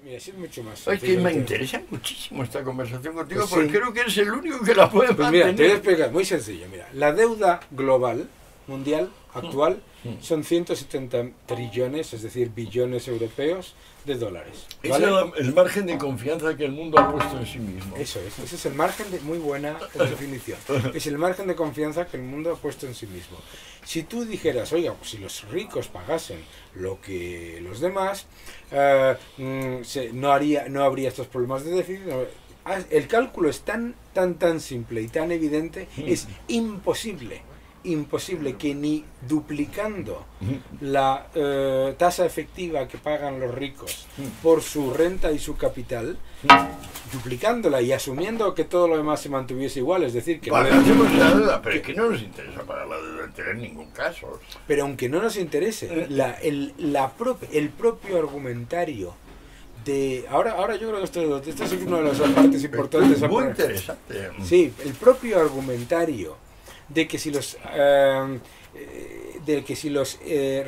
Mira, es mucho más Es sencillo. que me interesa muchísimo esta conversación contigo, Pues porque sí. creo que eres el único que la puede Pues mira, te voy a mantener. explicar, muy sencillo. Mira, la deuda global, mundial, actual, son 170 trillones, es decir, billones europeos de dólares. ¿Vale? Es el margen de confianza que el mundo ha puesto en sí mismo. Eso es, ese es el margen de, muy buena definición. Es el margen de confianza que el mundo ha puesto en sí mismo. Si tú dijeras, oiga, pues si los ricos pagasen lo que los demás, no habría estos problemas de déficit. El cálculo es tan simple y tan evidente, es imposible que ni duplicando la tasa efectiva que pagan los ricos por su renta y su capital, duplicándola y asumiendo que todo lo demás se mantuviese igual, es decir, que Pagásemos la deuda, pero es que no nos interesa pagar la deuda en ningún caso. pero aunque no nos interese, el propio argumentario de ahora yo creo que esto es una de las partes importantes. Es muy interesante. Sí, el propio argumentario de que si los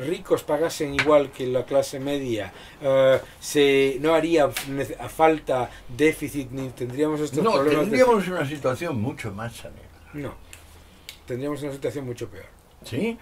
ricos pagasen igual que la clase media, no haría falta déficit ni tendríamos estos No, problemas. tendríamos una situación mucho más sanera. No, tendríamos una situación mucho peor. ¿Sí?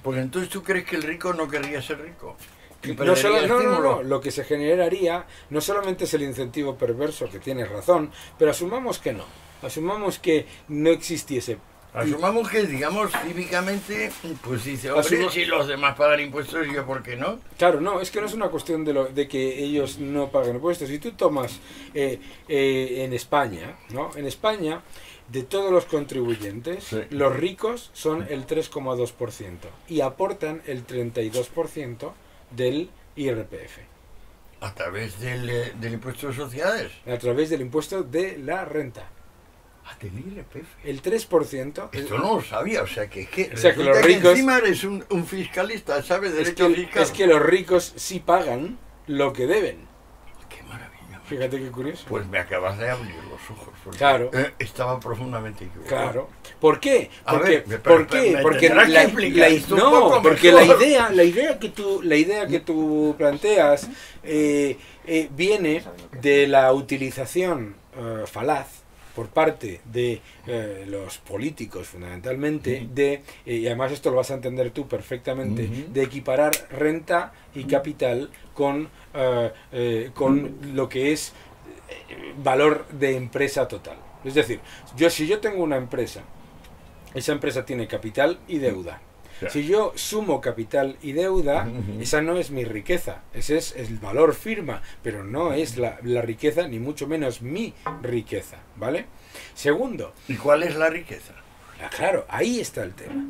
Porque entonces tú crees que el rico no querría ser rico. No, lo que se generaría no solamente es el incentivo perverso, que tienes razón, pero asumamos que no. Asumamos que no existiese. Asumamos que, digamos, cívicamente, pues dice, hombre, si los demás pagan impuestos, ¿yo por qué no? Claro, no, es que no es una cuestión de que ellos no paguen impuestos. Si tú tomas en España, ¿no? En España, de todos los contribuyentes, sí, los ricos son el 3,2% y aportan el 32% del IRPF. ¿A través del impuesto de sociedades? A través del impuesto de la renta. Del IRPF. El 3%. Esto no lo sabía, o sea que los ricos. Encima eres un fiscalista, ¿sabes? Derecho fiscal. Es que los ricos sí pagan lo que deben. Qué maravilla. Fíjate qué curioso. Pues me acabas de abrir los ojos. Porque, claro. Estaba profundamente equivocado. Claro. ¿Por qué? Porque la idea que tú planteas viene de la utilización falaz por parte de los políticos fundamentalmente, y además esto lo vas a entender tú perfectamente, de equiparar renta y capital con lo que es valor de empresa total. Es decir, si yo tengo una empresa, esa empresa tiene capital y deuda. Si yo sumo capital y deuda, esa no es mi riqueza, ese es el valor firma, pero no es la riqueza, ni mucho menos mi riqueza, ¿vale? Segundo. ¿Y cuál es la riqueza? Claro, ahí está el tema.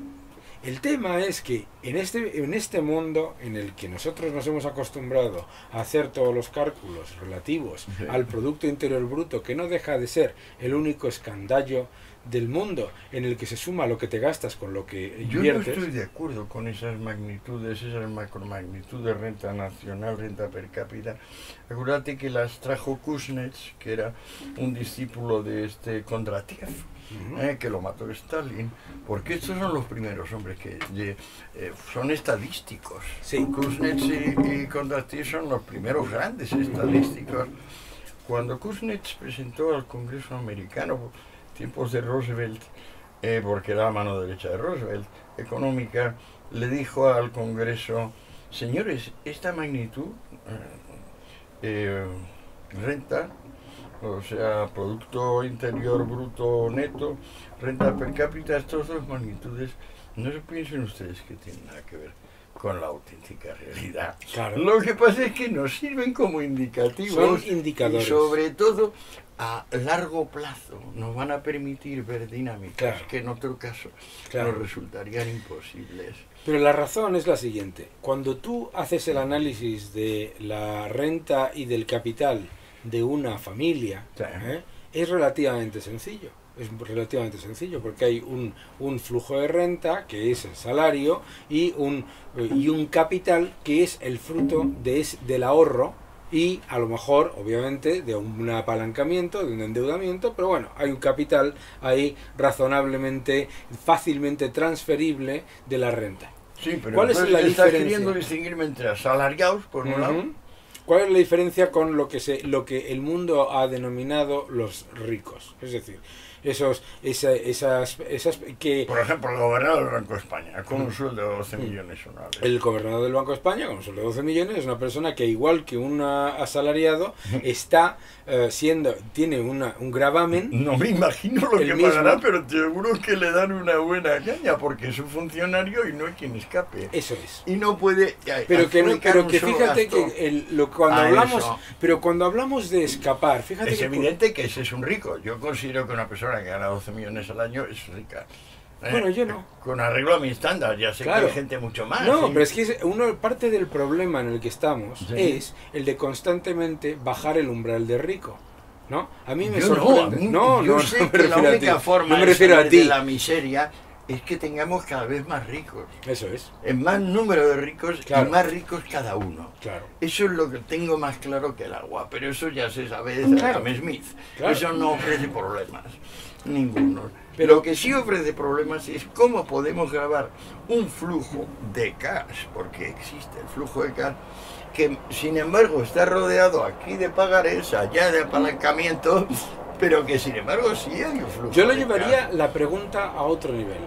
El tema es que en este mundo en el que nosotros nos hemos acostumbrado a hacer todos los cálculos relativos al Producto Interior Bruto, que no deja de ser el único escandallo del mundo en el que se suma lo que te gastas con lo que inviertes. Yo no estoy de acuerdo con esas magnitudes, esas macromagnitudes, renta nacional, renta per cápita. Acuérdate que las trajo Kuznets, que era un discípulo de Kondratiev, que lo mató Stalin, porque estos son los primeros hombres que son estadísticos. Sí. Kuznets y Kondratiev son los primeros grandes estadísticos. Cuando Kuznets presentó al Congreso americano, tiempos de Roosevelt, porque era la mano derecha de Roosevelt, económica, le dijo al Congreso, señores, esta magnitud, renta, o sea, Producto Interior Bruto Neto, renta per cápita, estas dos magnitudes, no se piensen ustedes que tienen nada que ver con la auténtica realidad. Claro. Lo que pasa es que nos sirven como indicativos. Son indicadores. Y sobre todo, a largo plazo nos van a permitir ver dinámicas que en otro caso nos resultarían imposibles. Pero la razón es la siguiente. Cuando tú haces el análisis de la renta y del capital de una familia, es relativamente sencillo. Es relativamente sencillo porque hay un flujo de renta, que es el salario, y un capital, que es el fruto del ahorro, y a lo mejor, obviamente, de un apalancamiento, de un endeudamiento, pero bueno, hay un capital ahí razonablemente, fácilmente transferible de la renta. Sí, pero ¿cuál es la diferencia? Estás queriendo distinguirme entre asalariados, por un lado, ¿cuál es la diferencia con lo que el mundo ha denominado los ricos? Es decir, esas que Por ejemplo, el gobernador del Banco de España, con un sueldo de 12 millones anuales. el gobernador del Banco de España, con un sueldo de 12 millones, es una persona que, igual que un asalariado, está tiene un gravamen. No me imagino lo El que mismo. pagará, pero te seguro que le dan una buena caña, porque es un funcionario y no hay quien escape. Eso es. Y no puede... Pero que, adjudicar pero un que solo fíjate gasto. que cuando A hablamos, eso. pero cuando hablamos de escapar, fíjate Es que evidente que ese es un rico. Yo considero que una persona que gana 12 millones al año es rica. Bueno, yo no. Con arreglo a mi estándar, ya sé Claro. que hay gente mucho más. no, ¿sí? pero es que parte del problema en el que estamos Sí. es el de constantemente bajar el umbral de rico, ¿no? A mí me Yo sorprende. yo sé me que la refiero a ti. única forma No me de refiero a salir de ti. la miseria es que tengamos cada vez más ricos. Eso es, En más número de ricos Claro. y más ricos cada uno. claro. Eso es lo que tengo más claro que el agua, pero eso ya se sabe desde Claro. Adam Smith. Claro. Eso no ofrece problemas, ninguno. Pero- Lo que sí ofrece problemas es cómo podemos grabar un flujo de cash, porque existe el flujo de cash, que sin embargo está rodeado aquí de pagarés, allá de apalancamiento, pero que sin embargo sí hay un flujo Yo lo de llevaría cash. la pregunta a otro nivel.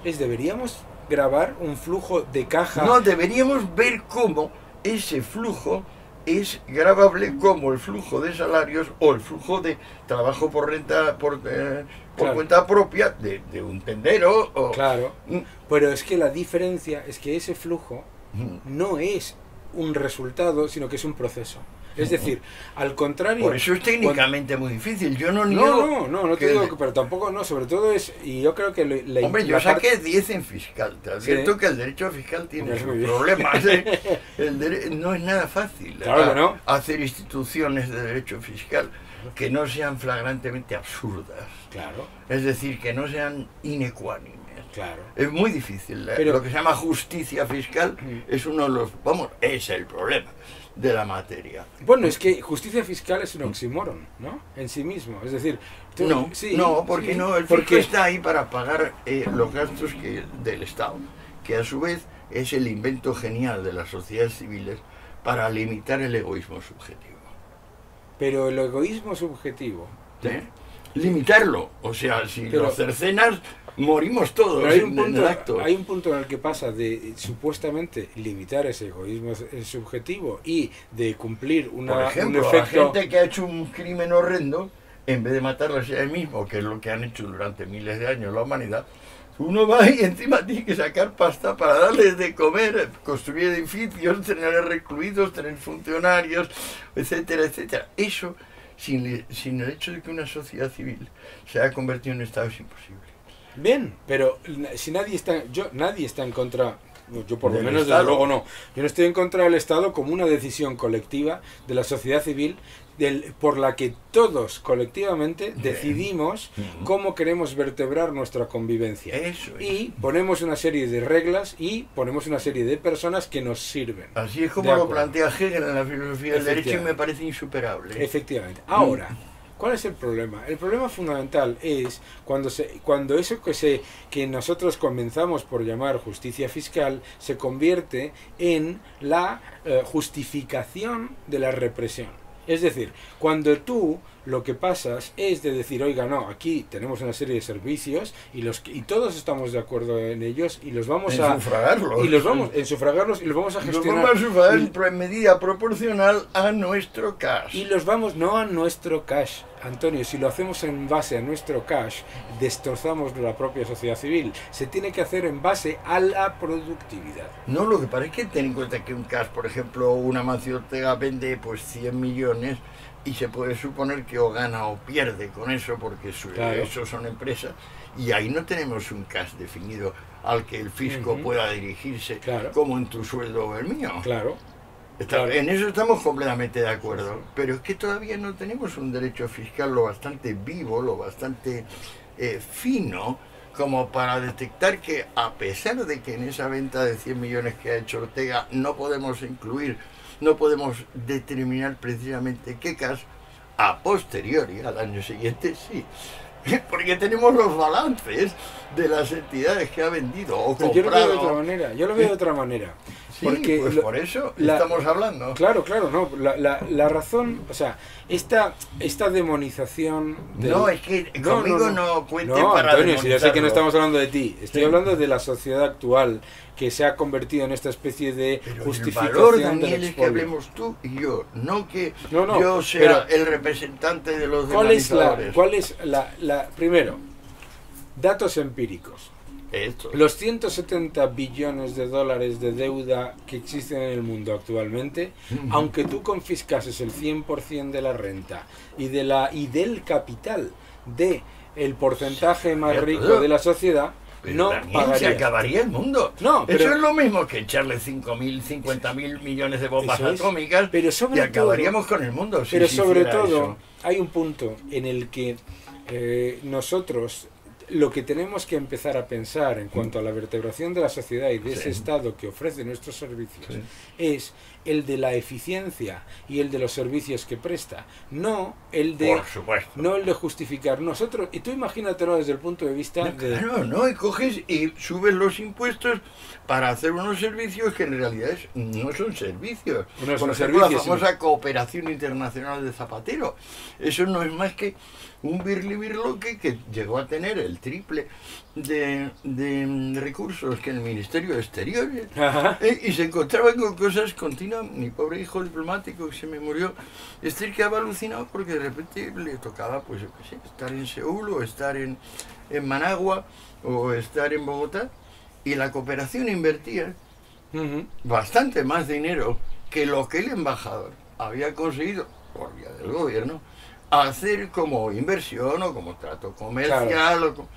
¿Deberíamos grabar un flujo de caja? No, deberíamos ver cómo ese flujo es grabable como el flujo de salarios o el flujo de trabajo por renta, por Claro. cuenta propia de un tendero. O, Claro. Mm, Pero es que la diferencia es que ese flujo mm. no es un resultado, sino que es un proceso. Es decir, al contrario... Por eso es técnicamente muy difícil. Yo no No, niego. no te que digo el- que, pero tampoco, no, sobre todo es, y yo creo que Hombre, yo la parte- saqué 10 en fiscal. Te advierto que el derecho fiscal tiene Pues sus muy bien. problemas. No es nada fácil Claro que no. hacer instituciones de derecho fiscal que no sean flagrantemente absurdas. Claro, Es decir, que no sean inecuánimes. claro. Es muy difícil. Pero- Lo que se llama justicia fiscal es uno de los... Vamos, es el problema de la materia. Bueno, es que justicia fiscal es un oxímoron, ¿no? En sí mismo. Es decir, No, sí, no, porque sí, no, el fisco porque está ahí para pagar los gastos del Estado, que a su vez es el invento genial de las sociedades civiles para limitar el egoísmo subjetivo. Pero el egoísmo subjetivo. ¿Sí? Limitarlo, o sea, si Pero- lo cercenas, morimos todos Pero en el acto. hay un punto en el que pasa de supuestamente limitar ese egoísmo subjetivo y de cumplir Por un ejemplo, la efecto. gente que ha hecho un crimen horrendo, en vez de matarlos a él mismo, que es lo que han hecho durante miles de años la humanidad, uno va y encima tiene que sacar pasta para darles de comer, construir edificios, tener recluidos, tener funcionarios, etcétera, etcétera. Eso, sin el hecho de que una sociedad civil se haya convertido en un Estado, es imposible. Bien, pero si nadie está en contra, yo por lo Del menos desde Estado. luego no. Yo no estoy en contra del Estado como una decisión colectiva de la sociedad civil por la que todos colectivamente Bien. decidimos Ujú. cómo queremos vertebrar nuestra convivencia. Eso es. Y ponemos una serie de reglas y ponemos una serie de personas que nos sirven. Así es como De lo acuerdo. plantea Hegel en la filosofía del derecho y Efectivamente. me parece insuperable. Efectivamente. Ahora, ¿cuál es el problema? El problema fundamental es cuando eso que nosotros comenzamos por llamar justicia fiscal se convierte en la justificación de la represión. Es decir, cuando tú lo que pasas es de decir, oiga, no, aquí tenemos una serie de servicios y todos estamos de acuerdo en ellos y los vamos En a sufragarlos. y los vamos en sufragarlos y los vamos a Los gestionar. vamos a sufragar Y- en medida proporcional a nuestro cash. Y los vamos no a nuestro cash, Antonio, si lo hacemos en base a nuestro cash, destrozamos la propia sociedad civil. Se tiene que hacer en base a la productividad. No, lo que pasa es que ten en cuenta que un cash, por ejemplo, una Mancio Ortega vende pues 100 millones y se puede suponer que o gana o pierde con eso porque Claro. eso son empresas y ahí no tenemos un cash definido al que el fisco Ujú. pueda dirigirse Claro. como en tu sueldo o el mío. Claro. claro. En eso estamos completamente de acuerdo, pero es que todavía no tenemos un derecho fiscal lo bastante vivo, lo bastante fino, como para detectar que a pesar de que en esa venta de 100 millones que ha hecho Ortega no podemos incluir, no podemos determinar precisamente qué cash, a posteriori, al año siguiente, sí. Porque tenemos los balances de las entidades que ha vendido o Pero yo lo veo de otra comprado. manera. Yo lo veo de otra manera. Sí, porque pues por eso estamos hablando. Claro, claro, no. La razón, o sea, esta demonización... No, es que conmigo no cuente para Antonio, si yo sé que no demonizarlo. estamos hablando de ti. Estoy hablando de la sociedad actual que se ha convertido en esta especie de Pero justificación el valor, del Daniel, es que expolio. hablemos tú y yo, no que No, yo sea pero el representante de los ¿cuál es demonizadores. primero, datos empíricos? Esto. Los 170 billones de dólares de deuda que existen en el mundo actualmente, aunque tú confiscases el 100% de la renta y del capital del porcentaje más rico de la sociedad, Pero no Daniel, se pagarías. acabaría el mundo. No, pero- eso es lo mismo que echarle 5.000, 50.000 millones de bombas Eso es. atómicas Pero sobre y acabaríamos con el mundo. Pero si sobre hiciera todo, eso. hay un punto en el que nosotros lo que tenemos que empezar a pensar en cuanto a la vertebración de la sociedad y de ese estado que ofrece nuestros servicios es el de la eficiencia y el de los servicios que presta, no el de Por supuesto. no el de justificar nosotros. Y tú imagínatelo desde el punto de vista de Claro, no, y coges y subes los impuestos para hacer unos servicios que en realidad no son servicios. No son Por ejemplo, servicios, la famosa Cooperación Internacional de Zapatero. Eso no es más que un birlibirloque que llegó a tener el triple de recursos que el Ministerio de Exteriores. Ajá. Y se encontraban con cosas continuas. Mi pobre hijo diplomático que se me murió, quedaba alucinado porque de repente le tocaba, pues yo qué sé, estar en Seúl o estar en Managua o estar en Bogotá, y la cooperación invertía Ujú. bastante más dinero que lo que el embajador había conseguido por vía del gobierno hacer como inversión o como trato comercial. Claro. O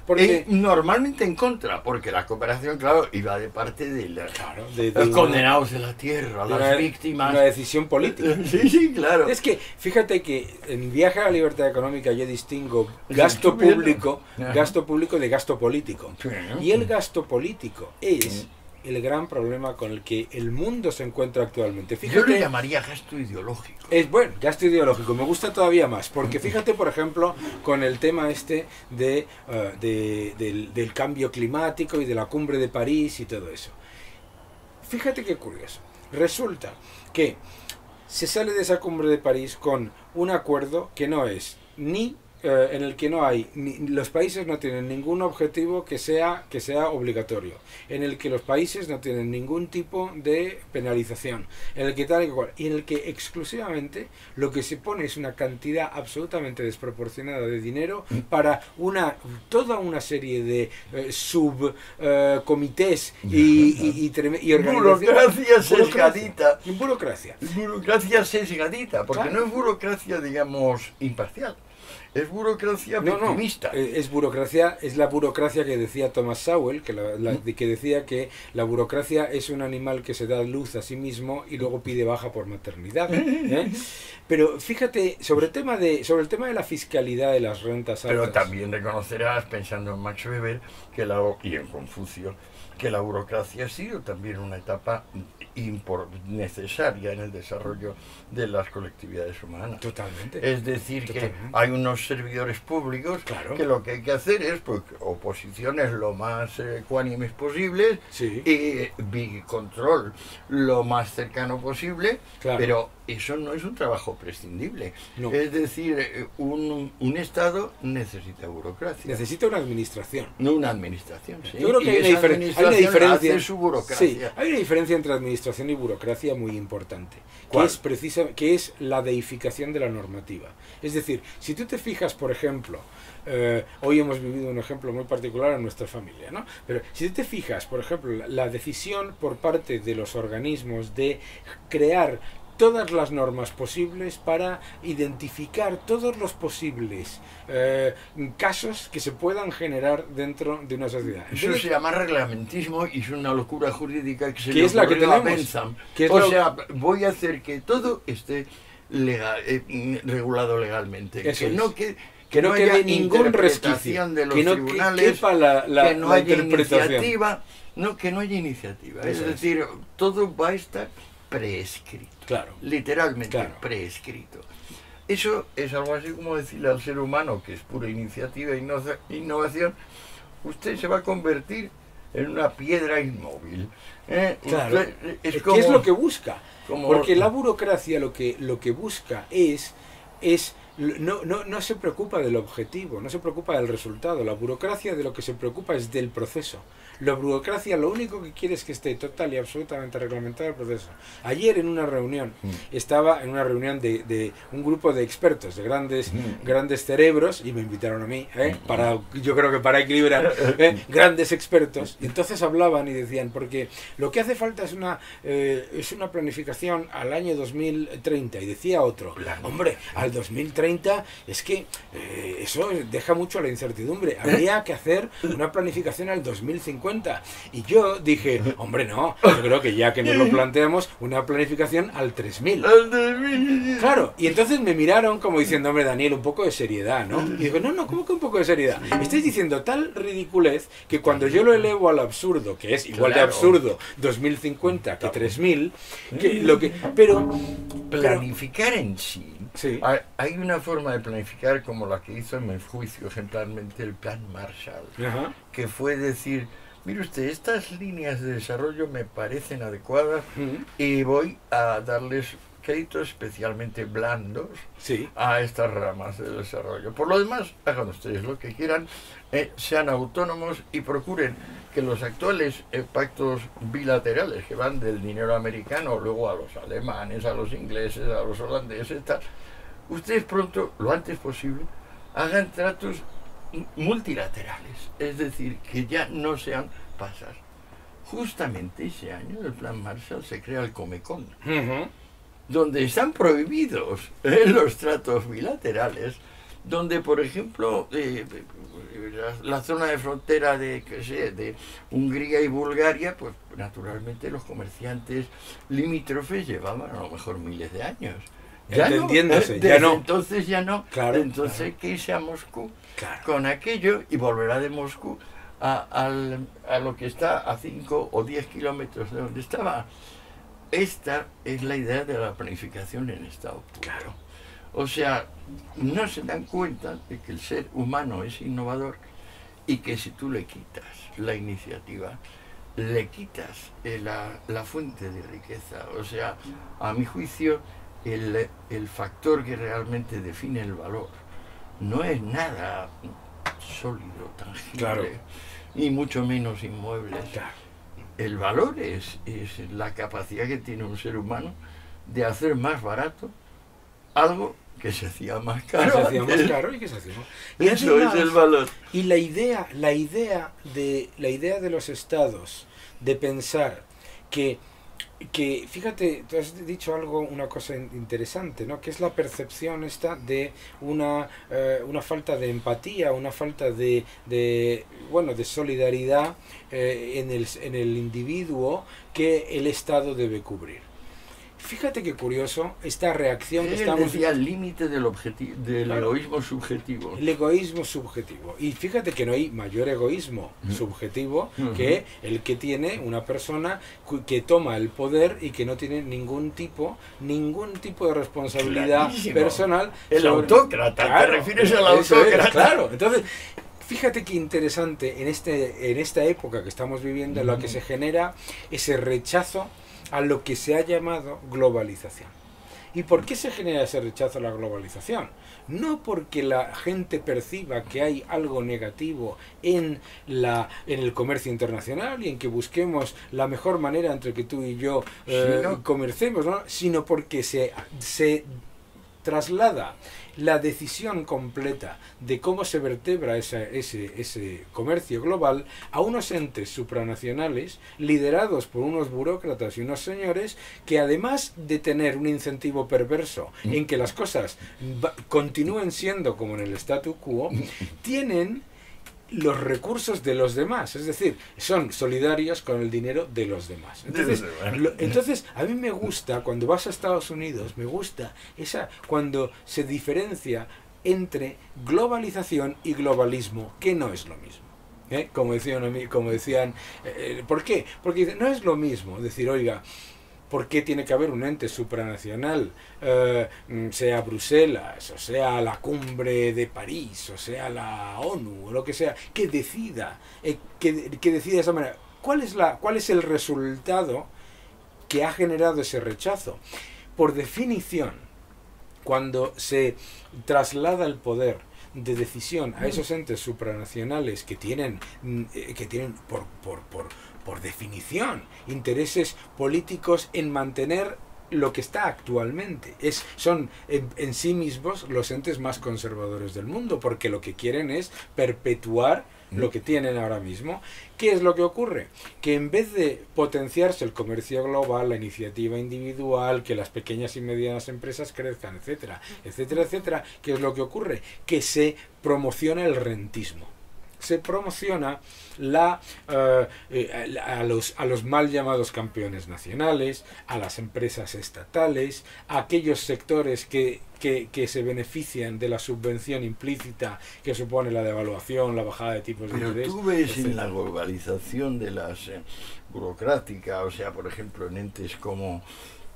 Porque normalmente en contra, porque la cooperación, claro, iba de parte de claro, los condenados de la tierra, las víctimas. una decisión política. Sí, sí, claro. Es que, fíjate que en Viaje a la Libertad Económica yo distingo gasto Estoy viendo. público, Ajá. gasto público de gasto político. Sí. Y el gasto político es el gran problema con el que el mundo se encuentra actualmente. Yo le Fíjate, llamaría gasto ideológico. es bueno, gasto ideológico, me gusta todavía más, porque fíjate, por ejemplo, con el tema este del cambio climático y de la cumbre de París y todo eso. Fíjate qué curioso. Resulta que se sale de esa cumbre de París con un acuerdo que no es ni en el que no hay los países no tienen ningún objetivo que sea obligatorio, en el que los países no tienen ningún tipo de penalización, en el que tal y cual, y en el que exclusivamente lo que se pone es una cantidad absolutamente desproporcionada de dinero para toda una serie de subcomités y Burocracia sesgadita. Burocracia sesgadita, porque Claro. no es burocracia, digamos, imparcial. Es burocracia victimista. Es burocracia, es la burocracia que decía Thomas Sowell, que decía que la burocracia es un animal que se da luz a sí mismo y luego pide baja por maternidad. Pero fíjate, sobre el tema de la fiscalidad de las rentas altas. Pero también reconocerás, pensando en Max Weber y en Confucio, que la burocracia ha sido también una etapa necesaria en el desarrollo de las colectividades humanas. Totalmente. Es decir, que hay unos servidores públicos que lo que hay que hacer es pues, oposiciones lo más ecuánimes posibles y control lo más cercano posible, pero eso no es un trabajo prescindible. No. Es decir, un Estado necesita burocracia. Necesita una administración. No una administración, sí. Yo creo que hay una diferencia. Hace su burocracia. Sí, hay una diferencia entre administración y burocracia muy importante, que es la deificación de la normativa. Es decir, si tú te fijas, por ejemplo, hoy hemos vivido un ejemplo muy particular en nuestra familia, ¿no? Pero si tú te fijas, por ejemplo, la decisión por parte de los organismos de crear todas las normas posibles para identificar todos los posibles casos que se puedan generar dentro de una sociedad. Eso se llama reglamentismo y es una locura jurídica que se le ocurrió a Bentham. Sea, voy a hacer que todo esté regulado legalmente. Que no haya ningún resquicio de los tribunales, que no haya iniciativa. Que no haya iniciativa. Es decir, todo va a estar prescrito. Claro. Literalmente prescrito. Eso es algo así como decirle al ser humano, que es pura iniciativa e innovación, usted se va a convertir en una piedra inmóvil. Claro. Es ¿Qué es lo que busca? como, Porque la burocracia lo que busca es no se preocupa del objetivo, no se preocupa del resultado. La burocracia de lo que se preocupa es del proceso. La burocracia lo único que quiere es que esté total y absolutamente reglamentado el proceso. Ayer en una reunión, estaba en una reunión de un grupo de expertos, de grandes cerebros, y me invitaron a mí, yo creo que para equilibrar, grandes expertos, y entonces hablaban y decían, porque lo que hace falta es una planificación al año 2030, y decía otro, hombre, al 2030 es que eso deja mucho a la incertidumbre, habría que hacer una planificación al 2050. Y yo dije, hombre, no, yo creo que ya que nos lo planteamos, una planificación al 3000. Claro, y entonces me miraron como diciendo, hombre, Daniel, un poco de seriedad, ¿no? Y digo, no, ¿cómo que un poco de seriedad? Estáis diciendo tal ridiculez que cuando yo lo elevo al absurdo, que es igual de absurdo 2050 que 3000, pero planificar en sí. Sí. Hay una forma de planificar como la que hizo en mi juicio ejemplarmente el Plan Marshall, que fue decir, mire usted, estas líneas de desarrollo me parecen adecuadas y voy a darles créditos especialmente blandos a estas ramas de desarrollo. Por lo demás, hagan ustedes lo que quieran, sean autónomos y procuren que los actuales pactos bilaterales que van del dinero americano luego a los alemanes, a los ingleses, a los holandeses, tal, ustedes pronto, lo antes posible, hagan tratos multilaterales, es decir, que ya no sean pasas. Justamente ese año, el Plan Marshall, se crea el Comecon, donde están prohibidos los tratos bilaterales, donde, por ejemplo, la zona de frontera de Hungría y Bulgaria, pues naturalmente los comerciantes limítrofes llevaban a lo mejor miles de años. Ya entendiéndose, no, ya no. Entonces ya no. Claro, entonces hay que irse a Moscú con aquello y volverá de Moscú a lo que está a 5 o 10 kilómetros de donde estaba. Esta es la idea de la planificación en estado puro. Claro. O sea, no se dan cuenta de que el ser humano es innovador y que si tú le quitas la iniciativa, le quitas la fuente de riqueza. O sea, a mi juicio, el factor que realmente define el valor no es nada sólido, tangible, ni mucho menos inmuebles. El valor es la capacidad que tiene un ser humano de hacer más barato algo que se hacía más caro. Que se hacía más caro y que se hacía más. Y eso además, es el valor. Y la idea de los estados de pensar que fíjate, tú has dicho una cosa interesante, ¿no? Que es la percepción esta de una falta de empatía, una falta de solidaridad en el individuo que el Estado debe cubrir. Fíjate qué curioso esta reacción que estamos... decía el límite del egoísmo subjetivo. El egoísmo subjetivo. Y fíjate que no hay mayor egoísmo subjetivo que el que tiene una persona que toma el poder y que no tiene ningún tipo de responsabilidad personal. El autócrata, ¿te refieres al autócrata? Claro, entonces... Fíjate qué interesante en esta época que estamos viviendo, en la que se genera ese rechazo a lo que se ha llamado globalización. ¿Y por qué se genera ese rechazo a la globalización? No porque la gente perciba que hay algo negativo en el comercio internacional y en que busquemos la mejor manera entre que tú y yo comercemos, ¿no? Sino porque se traslada la decisión completa de cómo se vertebra ese comercio global a unos entes supranacionales liderados por unos burócratas y unos señores que, además de tener un incentivo perverso en que las cosas continúen siendo como en el statu quo, tienen los recursos de los demás, es decir, son solidarios con el dinero de los demás. Entonces a mí me gusta, cuando vas a Estados Unidos, me gusta cuando se diferencia entre globalización y globalismo, que no es lo mismo. Como decían, ¿por qué? Porque dicen, no es lo mismo decir, oiga, ¿por qué tiene que haber un ente supranacional, sea Bruselas, o sea la cumbre de París, o sea la ONU, o lo que sea, que decida de esa manera? cuál es el resultado que ha generado ese rechazo? Por definición, cuando se traslada el poder de decisión a esos entes supranacionales que tienen por definición intereses políticos en mantener lo que está actualmente, son en sí mismos los entes más conservadores del mundo, porque lo que quieren es perpetuar lo que tienen ahora mismo. ¿Qué es lo que ocurre? Que en vez de potenciarse el comercio global, la iniciativa individual, que las pequeñas y medianas empresas crezcan, etcétera, etcétera, etcétera, ¿qué es lo que ocurre? Que se promociona el rentismo. Se promociona a los mal llamados campeones nacionales, a las empresas estatales, a aquellos sectores que se benefician de la subvención implícita que supone la devaluación, la bajada de tipos de interés. Pero tú ves etcétera. en la globalización de las burocrática, o sea, por ejemplo, en entes como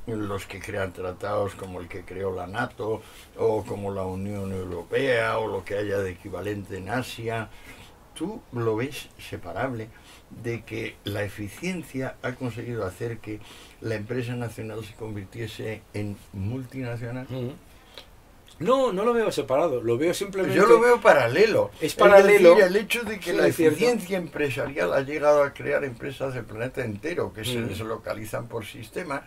los que crean tratados como el que creó la NATO, o como la Unión Europea, o lo que haya de equivalente en Asia, tú lo ves separable de que la eficiencia ha conseguido hacer que la empresa nacional se convirtiese en multinacional. No lo veo separado, lo veo simplemente... Yo lo veo paralelo. Es paralelo. Es decir, el hecho de que Sí, la es cierto. eficiencia empresarial ha llegado a crear empresas del planeta entero que se deslocalizan por sistema,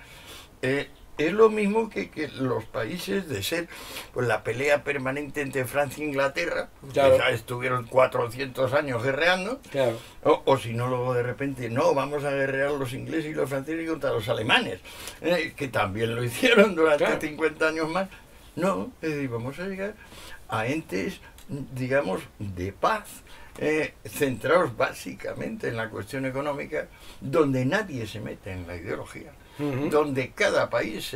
es lo mismo que los países de ser pues la pelea permanente entre Francia e Inglaterra, Claro. que ya estuvieron 400 años guerreando, Claro. o si no, luego de repente, no, vamos a guerrear los ingleses y los franceses contra los alemanes, que también lo hicieron durante Claro. 50 años más. No, es decir, vamos a llegar a entes, digamos, de paz, centrados básicamente en la cuestión económica, donde nadie se mete en la ideología, donde cada país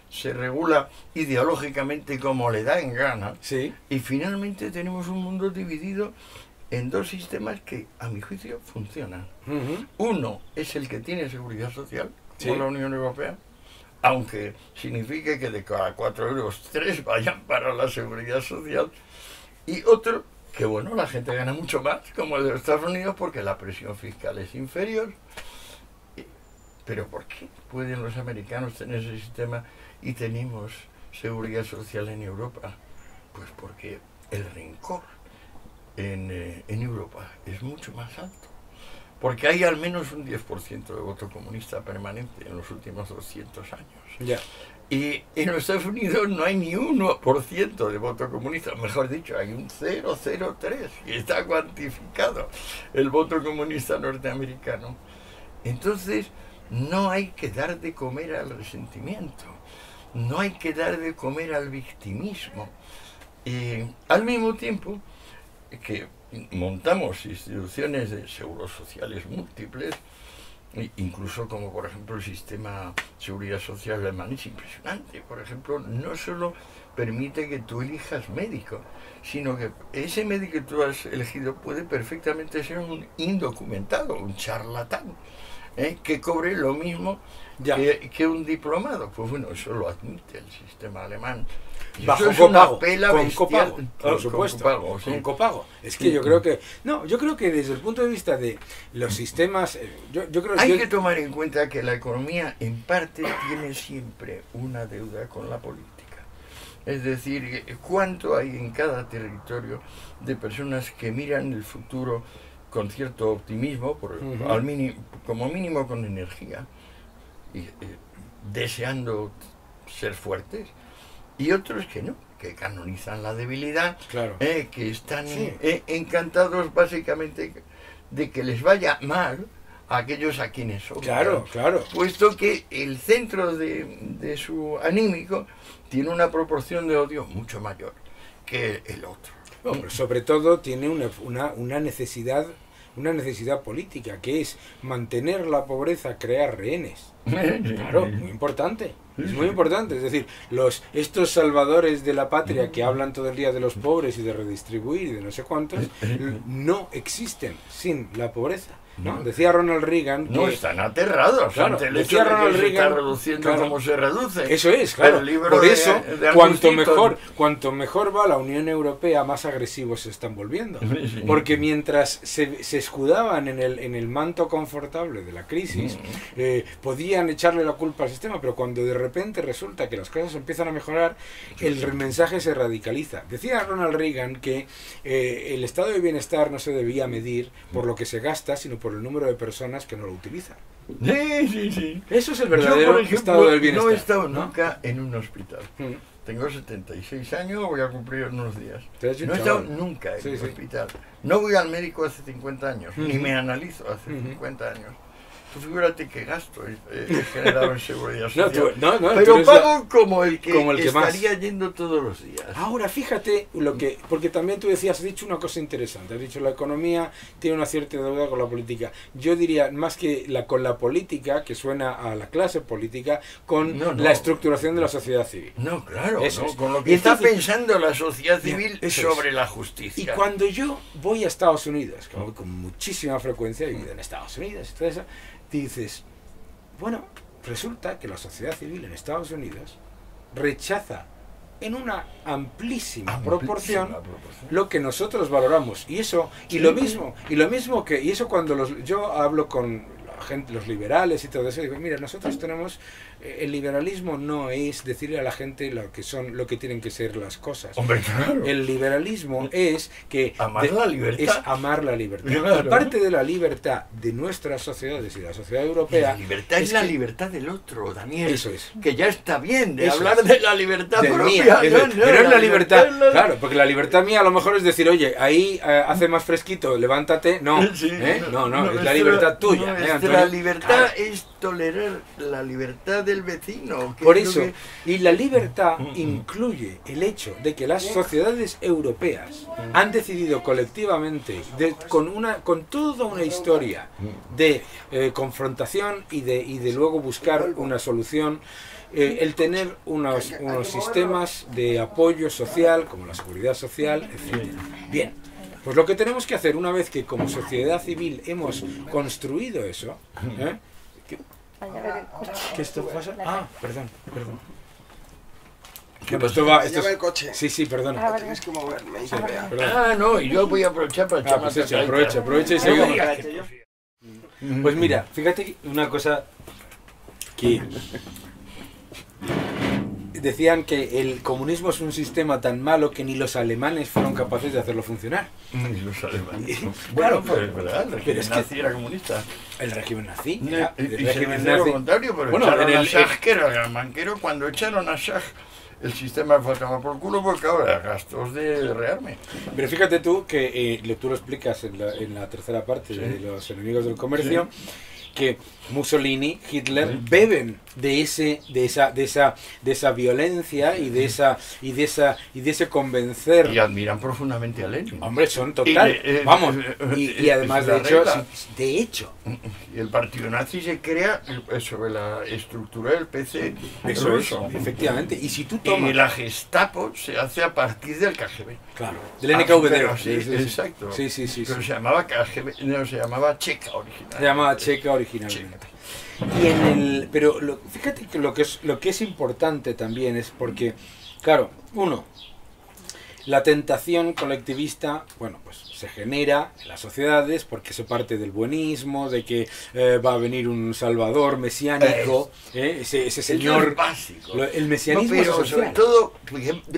se regula ideológicamente como le da en gana, Sí. y finalmente tenemos un mundo dividido en dos sistemas que, a mi juicio, funcionan. Uno es el que tiene seguridad social, como Sí. la Unión Europea, aunque signifique que de cada 4 euros 3 vayan para la seguridad social, y otro que, bueno, la gente gana mucho más, como el de los Estados Unidos, porque la presión fiscal es inferior. Pero ¿por qué pueden los americanos tener ese sistema y tenemos seguridad social en Europa? Pues porque el rencor en Europa es mucho más alto. Porque hay al menos un 10% de voto comunista permanente en los últimos 200 años. Ya. Y en los Estados Unidos no hay ni 1% de voto comunista, mejor dicho, hay un 0,03, y está cuantificado el voto comunista norteamericano. Entonces, no hay que dar de comer al resentimiento, no hay que dar de comer al victimismo. Y al mismo tiempo que montamos instituciones de seguros sociales múltiples, incluso como por ejemplo el sistema de seguridad social alemán es impresionante. Por ejemplo, no solo permite que tú elijas médico, sino que ese médico que tú has elegido puede perfectamente ser un indocumentado, un charlatán, que cobre lo mismo que un diplomado. Pues bueno, eso lo admite el sistema alemán. Y Bajo eso es copago, una pela con bestial. copago, por supuesto, con copago, sí. con copago. Es que Sí. yo creo que, no, yo creo que desde el punto de vista de los sistemas, yo creo Hay que tomar en cuenta que la economía en parte tiene siempre una deuda con la política. Es decir, cuánto hay en cada territorio de personas que miran el futuro con cierto optimismo, como mínimo con energía, y deseando ser fuertes, y otros que no, que canonizan la debilidad, Claro. que están encantados básicamente de que les vaya mal a aquellos a quienes son. Claro, claro. Puesto que el centro de su anímico tiene una proporción de odio mucho mayor que el otro. No, pero sobre todo tiene una necesidad política, que es mantener la pobreza, crear rehenes. Claro, muy importante. Es muy importante. Es decir, estos salvadores de la patria que hablan todo el día de los pobres y de redistribuir y de no sé cuántos, no existen sin la pobreza, ¿no? Decía Ronald Reagan que... No, están aterrados. Claro, ante el decía hecho de que Ronald se Reagan, está reduciendo claro, como se reduce. Eso es, claro. El libro Por de- eso, de cuanto Angus cuanto mejor va la Unión Europea, más agresivos se están volviendo. Sí. Porque mientras se escudaban en el manto confortable de la crisis, podían echarle la culpa al sistema, pero cuando de repente resulta que las cosas empiezan a mejorar, el mensaje se radicaliza. Decía Ronald Reagan que el estado de bienestar no se debía medir por lo que se gasta, sino por el número de personas que no lo utilizan. Sí. Eso es el Yo, verdadero por ejemplo, estado del bienestar. no he estado ¿no? nunca en un hospital. Mm. Tengo 76 años, voy a cumplir en unos días. Te has hecho No un he estado chaval. nunca en Sí, un sí. hospital. No voy al médico hace 50 años, ni Ujú. me analizo hace Ujú. 50 años. Tú figúrate qué gasto he generado en seguridad No, social. no, tú Pero eres pago como el que más. estaría yendo todos los días. Ahora, fíjate lo que... Porque también tú decías, has dicho una cosa interesante. Has dicho, la economía tiene una cierta deuda con la política. Yo diría, más que con la política, que suena a la clase política, con No. la estructuración de la sociedad civil. No, claro, Eso ¿no? es. Con lo Y que está entonces- pensando la sociedad civil Eso sobre es. la Y justicia. cuando yo voy a Estados Unidos, que voy con muchísima frecuencia, he vivido en Estados Unidos y todo eso, dices, bueno, resulta que la sociedad civil en Estados Unidos rechaza en una amplísima proporción lo que nosotros valoramos. Y eso, y lo mismo que, y eso cuando yo hablo con la gente, los liberales y todo eso, digo, mira, nosotros tenemos, el liberalismo no es decirle a la gente lo que tienen que ser las cosas. Hombre, claro. El liberalismo es que Amar la libertad. es amar la libertad. Claro. Y parte de la libertad de nuestras sociedades y de la sociedad europea La libertad es la que- libertad del otro, Daniel. Eso es. Que ya está bien de Eso hablar es. de la libertad de propia. mía, eso No, es. no, Pero es la libertad, es la- claro, porque la libertad mía a lo mejor es decir, oye, ahí hace más fresquito, levántate, no, Sí, no, es la nuestra- libertad tuya, nuestra Antonio. libertad Claro. es tolerar la libertad del vecino. que Por es lo eso, que- y la libertad incluye el hecho de que las sociedades europeas han decidido colectivamente, con toda una historia de confrontación y de luego buscar una solución, el tener unos sistemas de apoyo social, como la seguridad social, etc. Bien, pues lo que tenemos que hacer una vez que como sociedad civil hemos construido eso, ¿eh? ¿Qué esto pasa? Ah, perdón. Bueno, esto va, esto Lleva es- el coche. Sí, perdona. Tienes que moverme y Sí, que vea. perdón. Ah, no, y yo voy a aprovechar para echar Pues más eso, atrás. aprovecha y No seguimos. digas que yo- Pues mira, fíjate una cosa que decían que el comunismo es un sistema tan malo que ni los alemanes fueron capaces de hacerlo funcionar. Y los alemanes. Claro, Bueno, pues es verdad, el pero régimen es que- nazi era comunista. El régimen nazi, Y el se régimen dice lo nazi. contrario, pero Bueno, echaron en a el- Schach, que era el gran banquero, cuando echaron a Schach, el sistema fue a tomar por culo porque ahora gastos de rearme. Pero fíjate tú que tú lo explicas en la tercera parte de los enemigos del comercio, que Mussolini, Hitler beben de esa violencia y de ese convencer. Y admiran profundamente a Lenin. Hombre, son total. Y Vamos. Y además, es de la hecho, regla. Y el partido nazi se crea sobre la estructura del PC eso es, ruso. efectivamente. Y si tú Y tomas. la Gestapo se hace a partir del KGB. Claro. Del NKVD. Pero sí, exacto. Sí. Pero se llamaba KGB, no, se llamaba Checa original. Se llamaba Checa originalmente. Pero fíjate que lo que es importante también es porque, claro, la tentación colectivista, bueno, pues se genera en las sociedades porque se parte del buenismo, de que va a venir un salvador mesiánico, ese señor, Es básico. el mesianismo No, pero social. sobre todo,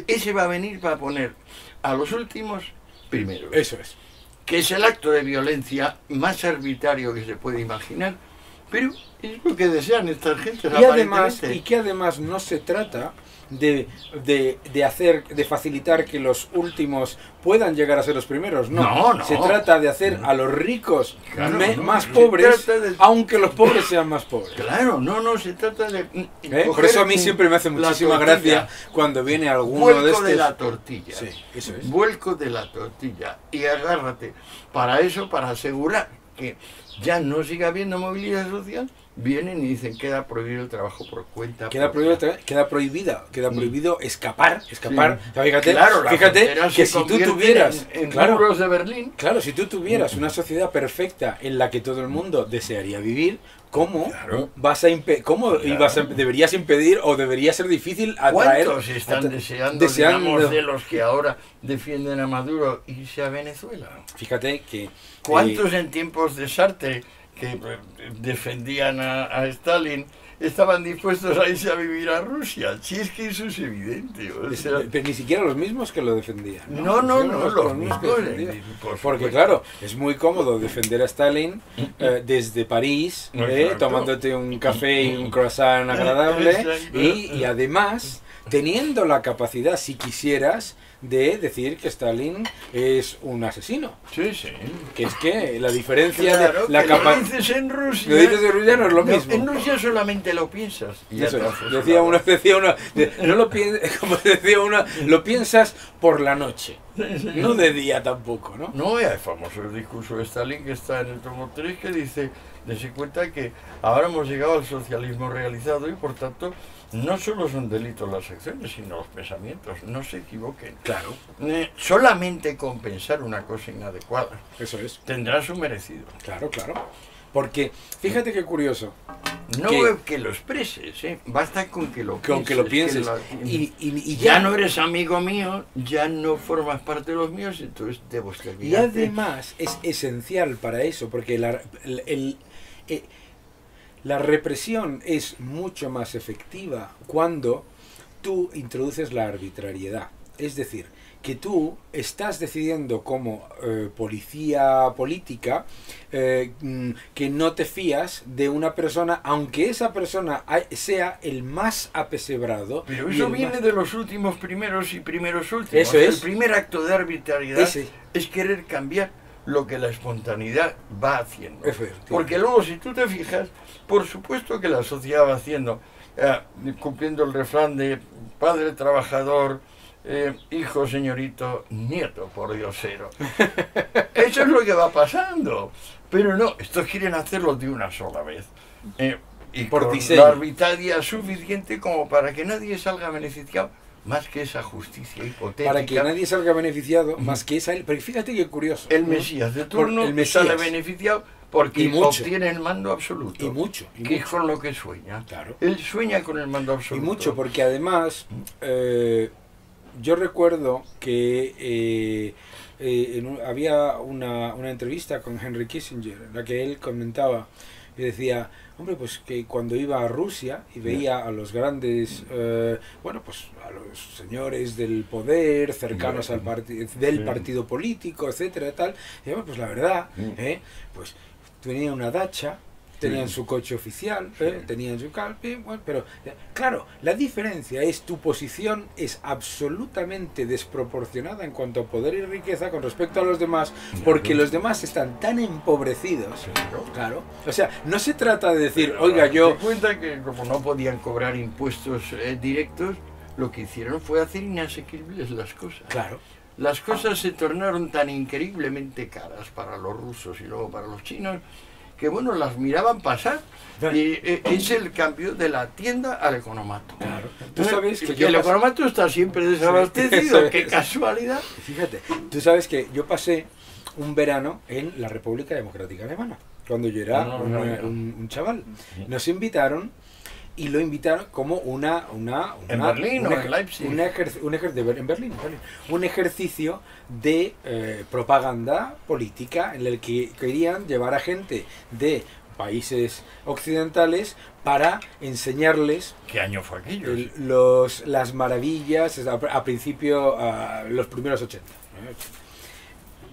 ese va a venir para poner a los últimos primeros. Eso es. Que es el acto de violencia más arbitrario que se puede imaginar, pero es lo que desean estas gentes. Y que además no se trata de facilitar que los últimos puedan llegar a ser los primeros, no. Se trata de hacer a los ricos Claro, más se pobres, trata de- aunque los pobres sean más pobres. Claro, no se trata de... Por coger eso a mí siempre me hace la muchísima tortilla, gracia cuando viene alguno vuelco de estos. de la tortilla. Sí, eso es. Vuelco de la tortilla y agárrate. Para asegurar que ya no siga habiendo movilidad social, vienen y dicen queda prohibido el trabajo por cuenta Queda propia. queda prohibido escapar. Sí. Fíjate, Claro, fíjate que si tú tuvieras, en claro, muros de Berlín. claro, si tú tuvieras una sociedad perfecta en la que todo el mundo desearía vivir, ¿cómo Claro. vas a deberías impedir o debería ser difícil atraer? ¿Cuántos están digamos, de los que ahora defienden a Maduro irse a Venezuela? Fíjate que ¿Cuántos en tiempos de Sartre que defendían a Stalin estaban dispuestos a irse a vivir a Rusia? Si es que eso es evidente. O sea, pero ni siquiera los mismos que lo defendían. no, los mismos. que lo defendían. Porque claro, es muy cómodo defender a Stalin desde París, Exacto. tomándote un café y un croissant agradable Exacto. y además teniendo la capacidad, si quisieras, de decir que Stalin es un asesino. Sí, sí. Que es que la diferencia Claro, de la que lo capacidad... dices en Rusia. Lo dices de Rusia no es lo mismo. En Rusia solamente lo piensas. Y ya Eso te es. haces Decía una- uno, no lo piensas, como decía uno, lo piensas por la noche, no de día tampoco, ¿no? No, hay famoso el discurso de Stalin que está en el tomo 3 que dice, dense cuenta que ahora hemos llegado al socialismo realizado y por tanto no solo son delitos las acciones, sino los pensamientos. No se equivoquen. Claro, Solamente con pensar una cosa inadecuada eso es, tendrá su merecido. claro. Porque, fíjate qué curioso, No Que- que lo expreses, basta con que lo pienses. con que lo pienses, que y ya no eres amigo mío, ya no formas parte de los míos, entonces debo estar y además es esencial para eso, porque la represión es mucho más efectiva cuando tú introduces la arbitrariedad. Es decir, que tú estás decidiendo como policía política que no te fías de una persona, aunque esa persona sea el más apesebrado. Pero y eso el viene más- de los últimos primeros y primeros últimos. Eso es. El primer acto de arbitrariedad Ese. es querer cambiar lo que la espontaneidad va haciendo. Efectivamente. Porque luego, si tú te fijas, por supuesto que la sociedad va haciendo, cumpliendo el refrán de padre trabajador, hijo señorito, nieto por diosero. Eso es lo que va pasando. Pero no, estos quieren hacerlo de una sola vez. Y Por con diseño. la arbitraria suficiente como para que nadie salga beneficiado, más que esa justicia hipotética. Para que nadie salga beneficiado más que esa. Pero fíjate qué curioso. El ¿no? Mesías de turno el Mesías. sale beneficiado porque Y mucho. obtiene el mando absoluto. Y mucho. Que es con lo que sueña. Claro. Él sueña con el mando Y absoluto. mucho, porque además yo recuerdo que había una entrevista con Henry Kissinger en la que él comentaba y decía, hombre, pues que cuando iba a Rusia y veía a los grandes, bueno, pues a los señores del poder, cercanos al del partido político, etcétera, tal, y bueno, pues la verdad, pues tenía una dacha, tenían su coche oficial, tenían su calpe, bueno, pero claro, la diferencia es tu posición es absolutamente desproporcionada en cuanto a poder y riqueza con respecto a los demás, porque los demás están tan empobrecidos, claro, o sea, no se trata de decir, Pero, oiga, yo... Te cuenta que como no podían cobrar impuestos directos, lo que hicieron fue hacer inasequibles las cosas. Claro, Las cosas se tornaron tan increíblemente caras para los rusos y luego para los chinos, que bueno, las miraban pasar. Y es el cambio de la tienda al economato. claro. Tú sabes que yo el economato está siempre desabastecido, eso qué es. casualidad. Fíjate, tú sabes que yo pasé un verano en la República Democrática Alemana, cuando yo era un chaval. Nos invitaron y lo invitaron como ¿En Berlín o en Leipzig? En Berlín, un ejercicio de propaganda política en el que querían llevar a gente de países occidentales para enseñarles ¿Qué año fue aquello? las maravillas a principio, los primeros 80.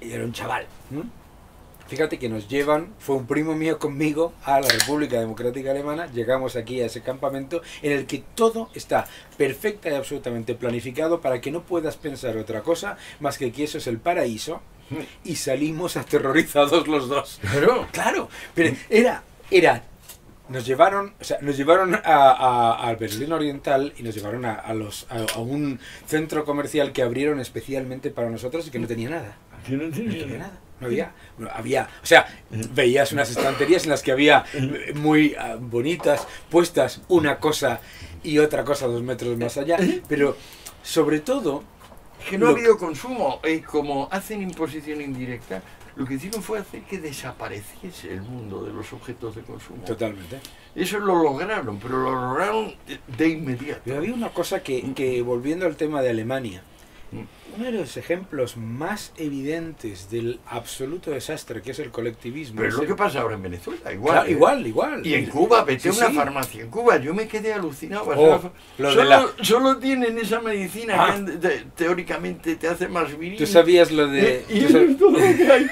Y era un chaval. Fíjate que nos llevan, fue un primo mío conmigo a la República Democrática Alemana, llegamos aquí a ese campamento en el que todo está perfecta y absolutamente planificado para que no puedas pensar otra cosa más que eso es el paraíso, y salimos aterrorizados los dos. Claro, pero nos llevaron al Berlín Oriental y nos llevaron a un centro comercial que abrieron especialmente para nosotros y que no tenía nada. ¿Qué no No tenía tenía nada. había, o sea, veías unas estanterías en las que había muy bonitas, puestas una cosa y otra cosa 2 metros más allá, pero sobre todo... Que no ha habido consumo, como hacen imposición indirecta, lo que hicieron fue hacer que desapareciese el mundo de los objetos de consumo. Totalmente. Eso lo lograron, pero lo lograron de inmediato. Pero había una cosa que volviendo al tema de Alemania, uno de los ejemplos más evidentes del absoluto desastre que es el colectivismo. Pero es lo que pasa ahora en Venezuela, igual. Claro, igual. Y en Cuba, vete a una farmacia. En Cuba yo me quedé alucinado. Solo tienen esa medicina que teóricamente te hace más viril. ¿Tú sabías lo de...? Y eso es todo lo que hay.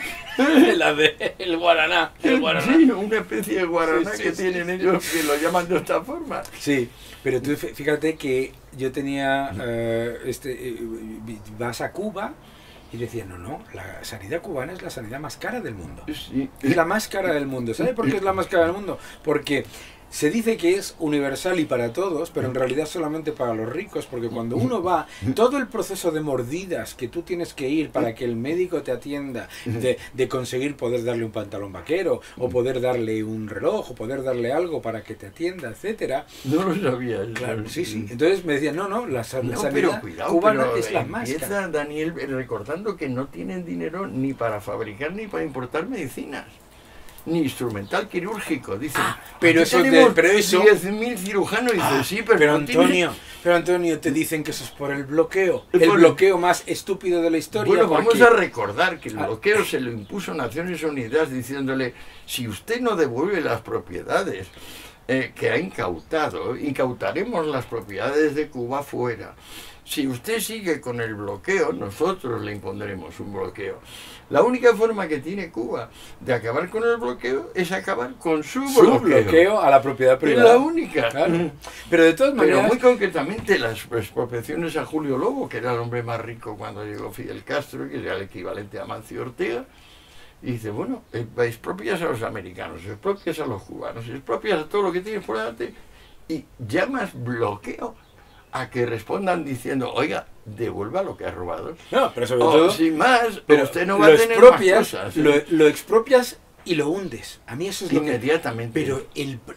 La de el guaraná. Sí, una especie de guaraná que tienen ellos que lo llaman de esta forma. Sí, pero tú fíjate que yo tenía... vas a Cuba y decían, no, la sanidad cubana es la sanidad más cara del mundo. Sí. Es la más cara del mundo. ¿Sabe por qué es la más cara del mundo? Porque se dice que es universal y para todos, pero en realidad solamente para los ricos, porque cuando uno va, todo el proceso de mordidas que tú tienes que ir para que el médico te atienda, de conseguir poder darle un pantalón vaquero, o poder darle un reloj, o poder darle algo para que te atienda, etcétera. No lo sabía. Claro, sí. Entonces me decían, la sanidad cubana es la más cara. Empieza Daniel recordando que no tienen dinero ni para fabricar ni para importar medicinas. Ni instrumental quirúrgico, dicen. Pero eso 10.000 cirujanos, dice, sí, pero Antonio, te dicen que eso es por el bloqueo. El bloqueo más estúpido de la historia. Bueno, vamos a recordar que el bloqueo se lo impuso Naciones Unidas diciéndole, si usted no devuelve las propiedades que ha incautado, incautaremos las propiedades de Cuba fuera. Si usted sigue con el bloqueo, nosotros le impondremos un bloqueo. La única forma que tiene Cuba de acabar con el bloqueo es acabar con su bloqueo a la propiedad privada. Es la única. Claro. Pero de todas maneras... Pero muy concretamente las expropiaciones a Julio Lobo, que era el hombre más rico cuando llegó Fidel Castro, que era el equivalente a Mancio Ortega, y dice, bueno, expropias a los americanos, expropias a los cubanos, expropias a todo lo que tienes por delante y llamas bloqueo a que respondan diciendo, oiga, devuelva lo que ha robado. No, pero sobre todo... sin más, pero usted no va a tener más cosas. Lo expropias y lo hundes. A mí eso es inmediatamente. Pero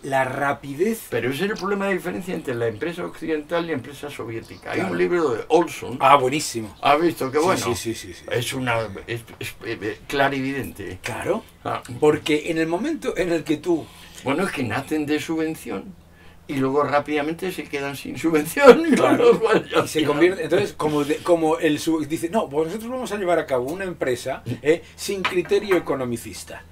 la rapidez... Pero ese es el problema de diferencia entre la empresa occidental y la empresa soviética. Claro. Hay un libro de Olson. Buenísimo. ¿Ha visto? Qué bueno. Sí. Es clarividente. Claro. Porque en el momento en el que tú... Bueno, es que nacen de subvención y luego rápidamente se quedan sin subvención y, y se convierte, entonces dice, no, pues nosotros vamos a llevar a cabo una empresa sin criterio economicista.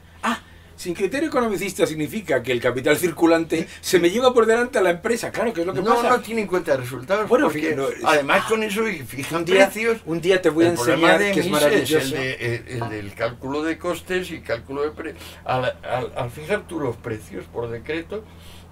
Sin criterio economicista significa que el capital circulante se me lleva por delante a la empresa, claro, que es lo que pasa. No tiene en cuenta resultados, bueno, porque además con eso fijan precios. Un día te voy a enseñar que es maravilloso. El del cálculo de costes y cálculo de precios. Al fijar tú los precios por decreto,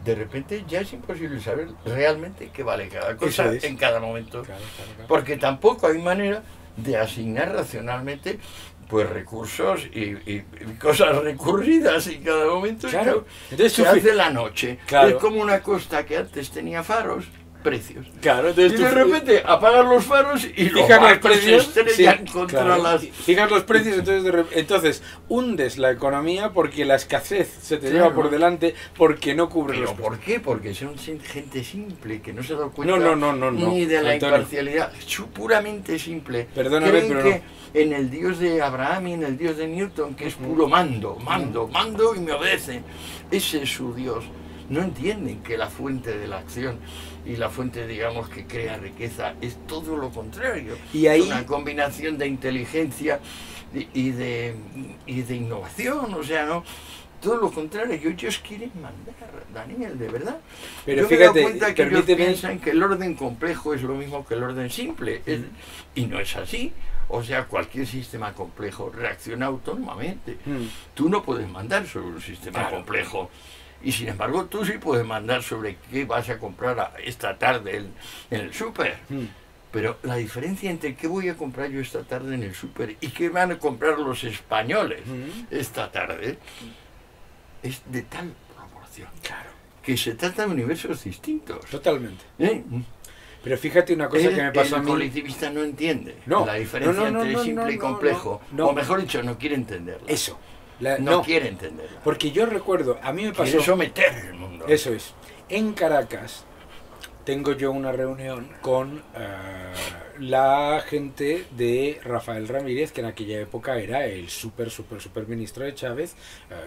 de repente ya es imposible saber realmente qué vale cada cosa en cada momento. Claro. Porque tampoco hay manera de asignar racionalmente pues recursos y cosas recurridas en cada momento. Claro. Entonces se hace la noche. Claro. Es como una costa que antes tenía faros, precios. Claro, entonces y de repente apagan los faros y los precios se estrellan contra las... Fijan los precios, entonces hundes la economía porque la escasez se te lleva por delante porque no cubre los precios. ¿Por qué? Porque son gente simple que no se ha dado cuenta no, ni de la imparcialidad. Puramente simple. Perdóname, creen que en el Dios de Abraham y en el Dios de Newton, que es puro mando y me obedecen. Ese es su Dios. No entienden que la fuente de la acción y la fuente, digamos, que crea riqueza es todo lo contrario. Y ahí... es una combinación de inteligencia y de innovación, o sea, ¿no? Todo lo contrario, ellos quieren mandar, Daniel, de verdad. Pero yo fíjate, me doy cuenta que ellos piensan que el orden complejo es lo mismo que el orden simple, y no es así. O sea, cualquier sistema complejo reacciona autónomamente. Tú no puedes mandar sobre un sistema complejo. Y sin embargo, tú sí puedes mandar sobre qué vas a comprar esta tarde en el súper. Pero la diferencia entre qué voy a comprar yo esta tarde en el súper y qué van a comprar los españoles esta tarde es de tal proporción. Claro. Que se trata de universos distintos. Totalmente. Pero fíjate una cosa que me pasó a El mí. colectivista no entiende No, la diferencia entre simple y complejo. no. O mejor dicho, no quiere entenderla. Eso. No quiere entenderla. Porque yo recuerdo, a mí me pasó... Quiere someter el mundo. Eso es. En Caracas tengo yo una reunión con la gente de Rafael Ramírez, que en aquella época era el super ministro de Chávez,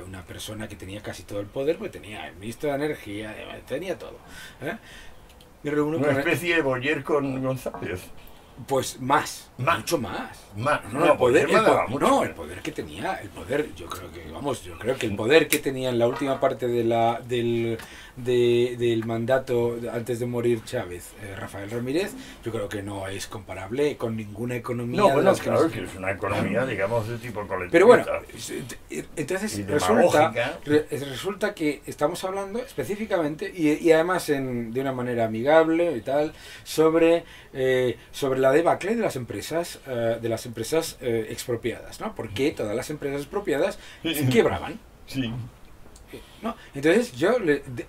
una persona que tenía casi todo el poder, porque tenía el ministro de Energía, tenía todo. Me reúno Una con especie de Boyer con González. Pues mucho más. No, el poder, Boyer mandaba mucho. el poder que tenía, yo creo que el poder que tenía en la última parte del mandato antes de morir Chávez, Rafael Ramírez, yo creo que no es comparable con ninguna economía. No, bueno, que claro, que es una economía, digamos, de tipo colectivista. Pero bueno, entonces Y resulta que estamos hablando específicamente y además de una manera amigable y tal sobre la debacle de las empresas expropiadas, ¿no? Porque todas las empresas expropiadas quebraban. Sí. ¿No? Entonces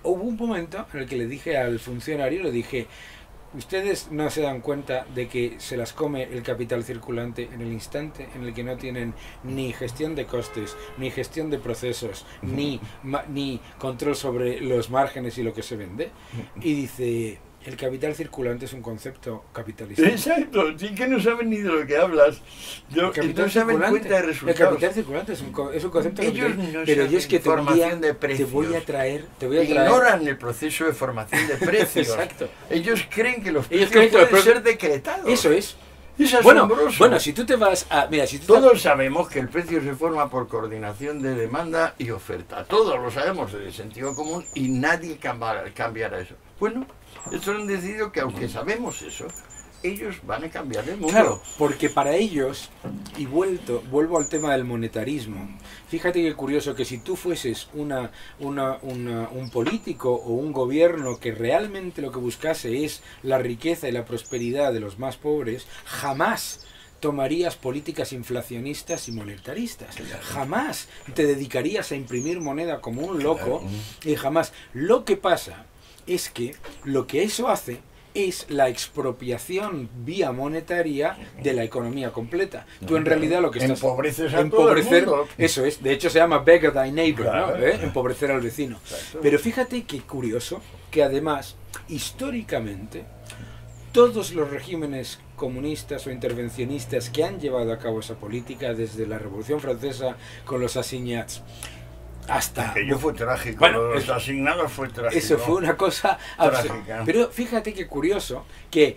hubo un momento en el que le dije al funcionario, le dije, ustedes no se dan cuenta de que se las come el capital circulante en el instante en el que no tienen ni gestión de costes, ni gestión de procesos, ni control sobre los márgenes y lo que se vende. Y dice, el capital circulante es un concepto capitalista. Exacto, sí que no saben ni de lo que hablas. No saben cuenta de resultados. El capital circulante es un concepto Ellos capitalista. no Pero yo saben es que formación de precios. te voy a traer. Ignoran el proceso de formación de precios. Exacto. Ellos creen que los Ellos precios creen que pueden ser decretados. Eso es. Es asombroso. Bueno, si tú te vas a... Mira, si tú Todos sabemos que el precio se forma por coordinación de demanda y oferta. Todos lo sabemos de sentido común y nadie cambiará eso. Bueno, estos han decidido que aunque sabemos eso, ellos van a cambiar el mundo. Claro, porque para ellos, y vuelvo al tema del monetarismo, fíjate qué curioso que si tú fueses un político o un gobierno que realmente lo que buscase es la riqueza y la prosperidad de los más pobres, jamás tomarías políticas inflacionistas y monetaristas. Jamás te dedicarías a imprimir moneda como un loco y jamás. Lo que pasa es que lo que eso hace es la expropiación vía monetaria de la economía completa. Tú en realidad lo que estás... Empobreces a todo el mundo. Eso es, de hecho se llama beggar thy neighbor, Claro, ¿no? Empobrecer al vecino. Exacto. Pero fíjate qué curioso que además, históricamente, todos los regímenes comunistas o intervencionistas que han llevado a cabo esa política, desde la Revolución Francesa con los assignats, hasta... Aquello fue trágico, Bueno, los asignados fue trágico. Eso fue una cosa trágica. Pero fíjate qué curioso que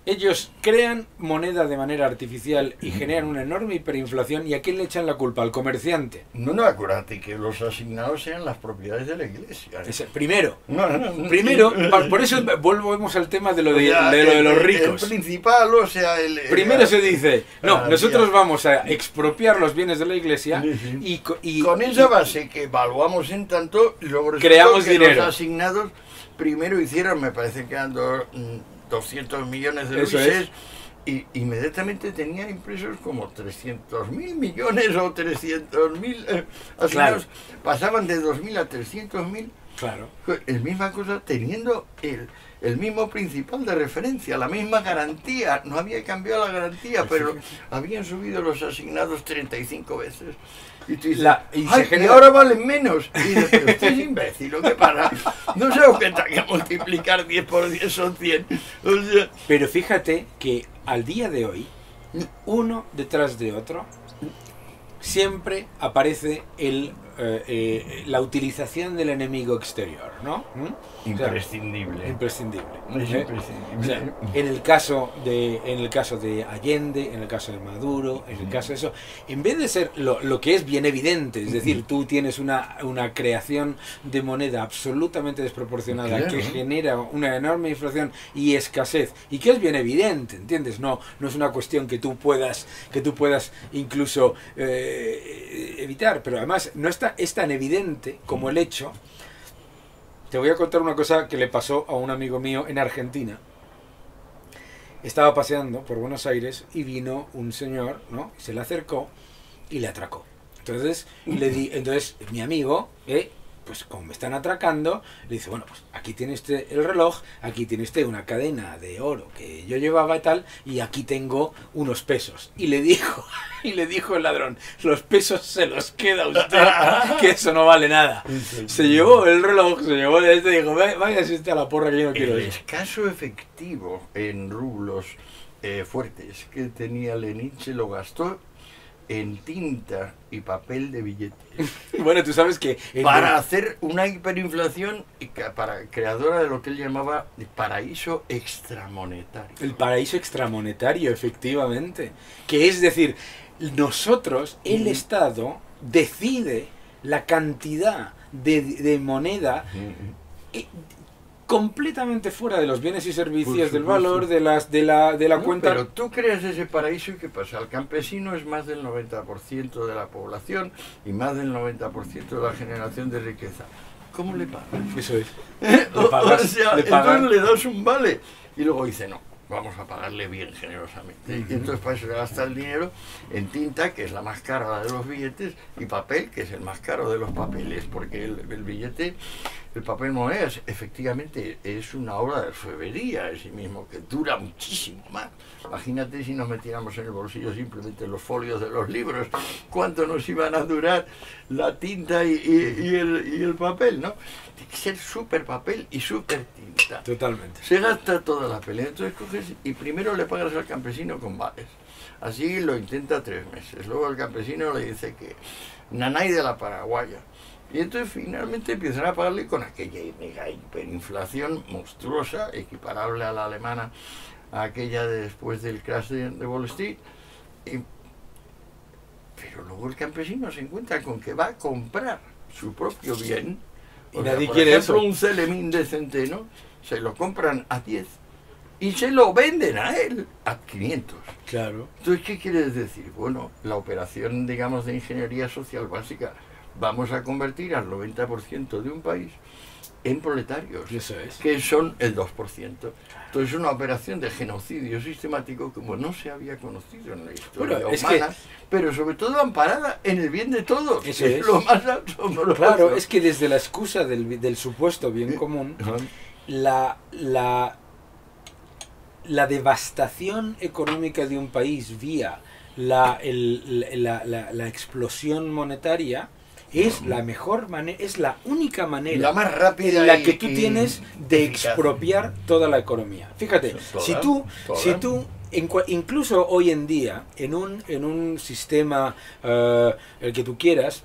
ellos crean moneda de manera artificial y generan una enorme hiperinflación. ¿Y a quién le echan la culpa? Al comerciante. No, acuérdate que los asignados sean las propiedades de la iglesia. Primero, Primero, por eso volvemos al tema de lo de los ricos. El principal, o sea, Primero se dice, no, nosotros vamos a expropiar los bienes de la iglesia y con esa base que evaluamos en tanto, luego creamos que dinero. Los asignados primero hicieron, me parece que eran 200 millones de Eso luises y inmediatamente tenía impresos como 300.000 millones o 300.000 asignados. Claro. Pasaban de 2.000 a 300.000. Claro. La misma cosa, teniendo el mismo principal de referencia, la misma garantía. No había cambiado la garantía, pero habían subido los asignados 35 veces. Y tú dices, y ahora valen menos. Y dices, pero usted es imbécil, ¿o qué para? No se da cuenta que multiplicar 10 por 10 son 100. O sea, pero fíjate que al día de hoy, uno detrás de otro, siempre aparece la utilización del enemigo exterior, ¿no? imprescindible. O sea, imprescindible. Es imprescindible. O sea, en el caso de Allende, en el caso de Maduro, en el caso de eso, en vez de ser lo que es bien evidente, es decir, tú tienes una creación de moneda absolutamente desproporcionada, claro, que genera una enorme inflación y escasez, y que es bien evidente, ¿entiendes? No es una cuestión que tú puedas incluso evitar, pero además no es tan evidente como el hecho. Te voy a contar una cosa que le pasó a un amigo mío en Argentina. Estaba paseando por Buenos Aires y vino un señor, ¿no? Se le acercó y le atracó. Entonces mi amigo pues como me están atracando, le dice, bueno, pues aquí tiene usted el reloj, aquí tiene usted una cadena de oro que yo llevaba y tal, y aquí tengo unos pesos. Y le dijo, el ladrón, los pesos se los queda usted, que eso no vale nada. Se llevó el reloj, se llevó el este y dijo, váyase usted a la porra que yo no quiero El eso. escaso efectivo en rublos fuertes que tenía Lenin se lo gastó en tinta y papel de billetes Bueno, tú sabes que... para hacer una hiperinflación creadora de lo que él llamaba el paraíso extramonetario. El paraíso extramonetario, efectivamente. Que es decir, nosotros, el Estado, decide la cantidad de moneda completamente fuera de los bienes y servicios, del valor, de la cuenta. Pero tú creas ese paraíso y ¿qué pasa? El campesino es más del 90% de la población y más del 90% de la generación de riqueza. ¿Cómo le pagas? Eso es. O sea, entonces le das un vale y luego dice, no, vamos a pagarle bien generosamente. Y entonces para eso se gasta el dinero en tinta, que es la más cara de los billetes, y papel, que es el más caro de los papeles, porque el billete, el papel moneda, efectivamente es una obra de orfebrería en sí mismo, que dura muchísimo más. Imagínate si nos metiéramos en el bolsillo simplemente los folios de los libros, cuánto nos iban a durar la tinta y el papel, ¿no? Tiene que ser súper papel y súper tinta. Totalmente. Se gasta toda la pelea. Entonces coges y primero le pagas al campesino con vales. Así lo intenta 3 meses. Luego el campesino le dice que nanay de la paraguaya. Y entonces finalmente empiezan a pagarle con aquella mega hiperinflación monstruosa, equiparable a la alemana, a aquella de después del crash de Wall Street. Pero luego el campesino se encuentra con que va a comprar su propio bien. Y nadie quiere eso. Un celemín de centeno se lo compran a 10 y se lo venden a él a 500. Claro. Entonces, ¿qué quieres decir? Bueno, la operación, digamos, de ingeniería social básica, vamos a convertir al 90% de un país en proletarios, Eso es. que son el 2%. Entonces, una operación de genocidio sistemático como no se había conocido en la historia Bueno, es humana, que... pero sobre todo amparada en el bien de todos. Eso es es. lo más asombroso. Claro, es que desde la excusa del supuesto bien común, la devastación económica de un país vía la explosión monetaria es la mejor manera, es la única manera, la más rápida en la que tú tienes de eficaz. Expropiar toda la economía. Fíjate, si tú incluso hoy en día, en un sistema, el que tú quieras,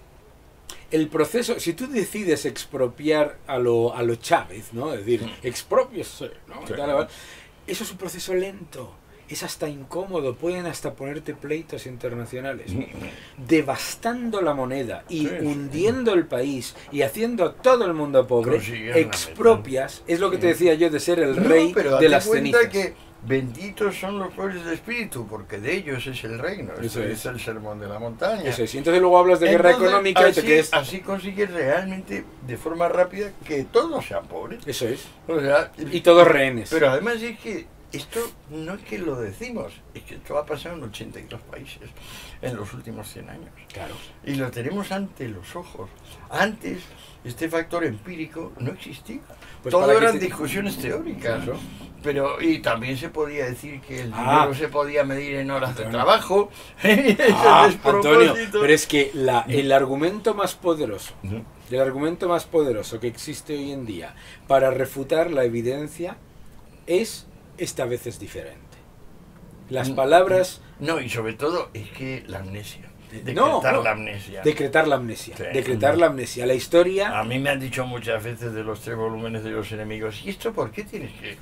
el proceso, si tú decides expropiar a lo Chávez, ¿no? Es decir, expropiese, ¿no? Sí. Eso es un proceso lento, es hasta incómodo, pueden hasta ponerte pleitos internacionales, devastando la moneda y hundiendo el país y haciendo a todo el mundo pobre. Expropias, es lo que te decía yo de ser el rey de las cenizas. Que benditos son los pobres de espíritu, porque de ellos es el reino. Eso es el sermón de la montaña. Eso es. Y entonces luego hablas de guerra económica y te quedas... Así consigues realmente, de forma rápida, que todos sean pobres. Eso es. O sea, y todos rehenes. Pero además es que esto no es que lo decimos, es que esto ha pasado en 82 países en los últimos 100 años. Claro. Y lo tenemos ante los ojos. Antes, este factor empírico no existía. Pues todo eran discusiones teóricas, ¿no? Pero, y también se podía decir que el dinero se podía medir en horas de trabajo. Antonio, pero es que el argumento más poderoso, el argumento más poderoso que existe hoy en día para refutar la evidencia es, esta vez es diferente. Las palabras... No, y sobre todo es que la amnesia. Decretar la amnesia. Decretar la amnesia. Sí. Decretar la amnesia. La historia... A mí me han dicho muchas veces de los 3 volúmenes de los enemigos, ¿y esto por qué tienes que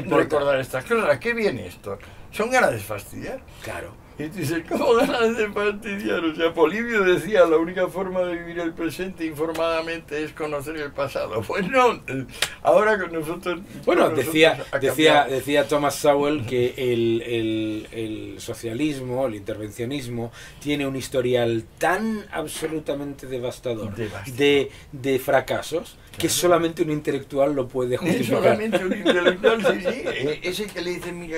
recordar estas cosas? ¿A qué viene esto? Son ganas de fastidiar. Claro. Y tú dices, ¿cómo ganas de fastidiar? O sea, Polibio decía, la única forma de vivir el presente informadamente es conocer el pasado. Pues no, ahora con nosotros... Bueno, decía Thomas Sowell que el socialismo, el intervencionismo, tiene un historial tan absolutamente devastador de fracasos, que solamente un intelectual lo puede justificar. Solamente un intelectual, sí. Ese que le dice, mira,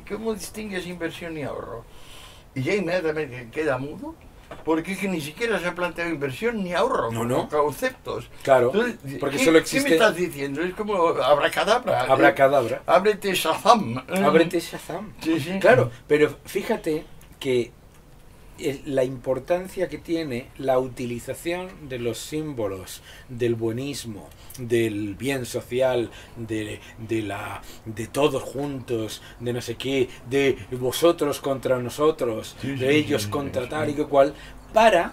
¿cómo distingues inversión y ahorro? Y ya inmediatamente queda mudo porque es que ni siquiera se ha planteado inversión ni ahorro, No. conceptos. Claro, Entonces, porque ¿qué, solo ¿qué existe... me estás diciendo? Es como abracadabra. Abracadabra. Ábrete Shazam. Ábrete Shazam. Sí, sí. Claro, pero fíjate que la importancia que tiene la utilización de los símbolos del buenismo, del bien social, de todos juntos, de no sé qué, de vosotros contra nosotros, de ellos contra tal y que cual, para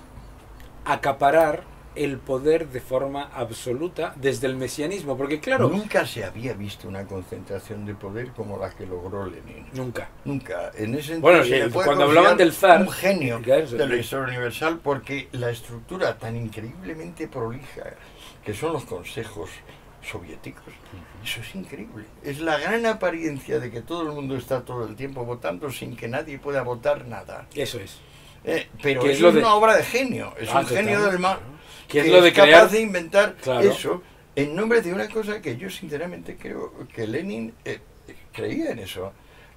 acaparar el poder de forma absoluta desde el mesianismo, porque claro... Nunca se había visto una concentración de poder como la que logró Lenin. Nunca. Nunca. En ese Bueno, se le puede cuando hablaban del zar... un genio claro, de la historia universal, porque la estructura tan increíblemente prolija que son los consejos soviéticos, eso es increíble. Es la gran apariencia de que todo el mundo está todo el tiempo votando sin que nadie pueda votar nada. Eso es. Pero Que es lo de... una obra de genio, es un genio total, del mal, que es que lo de es capaz crear... de inventar Claro. eso en nombre de una cosa que yo sinceramente creo que Lenin creía en eso.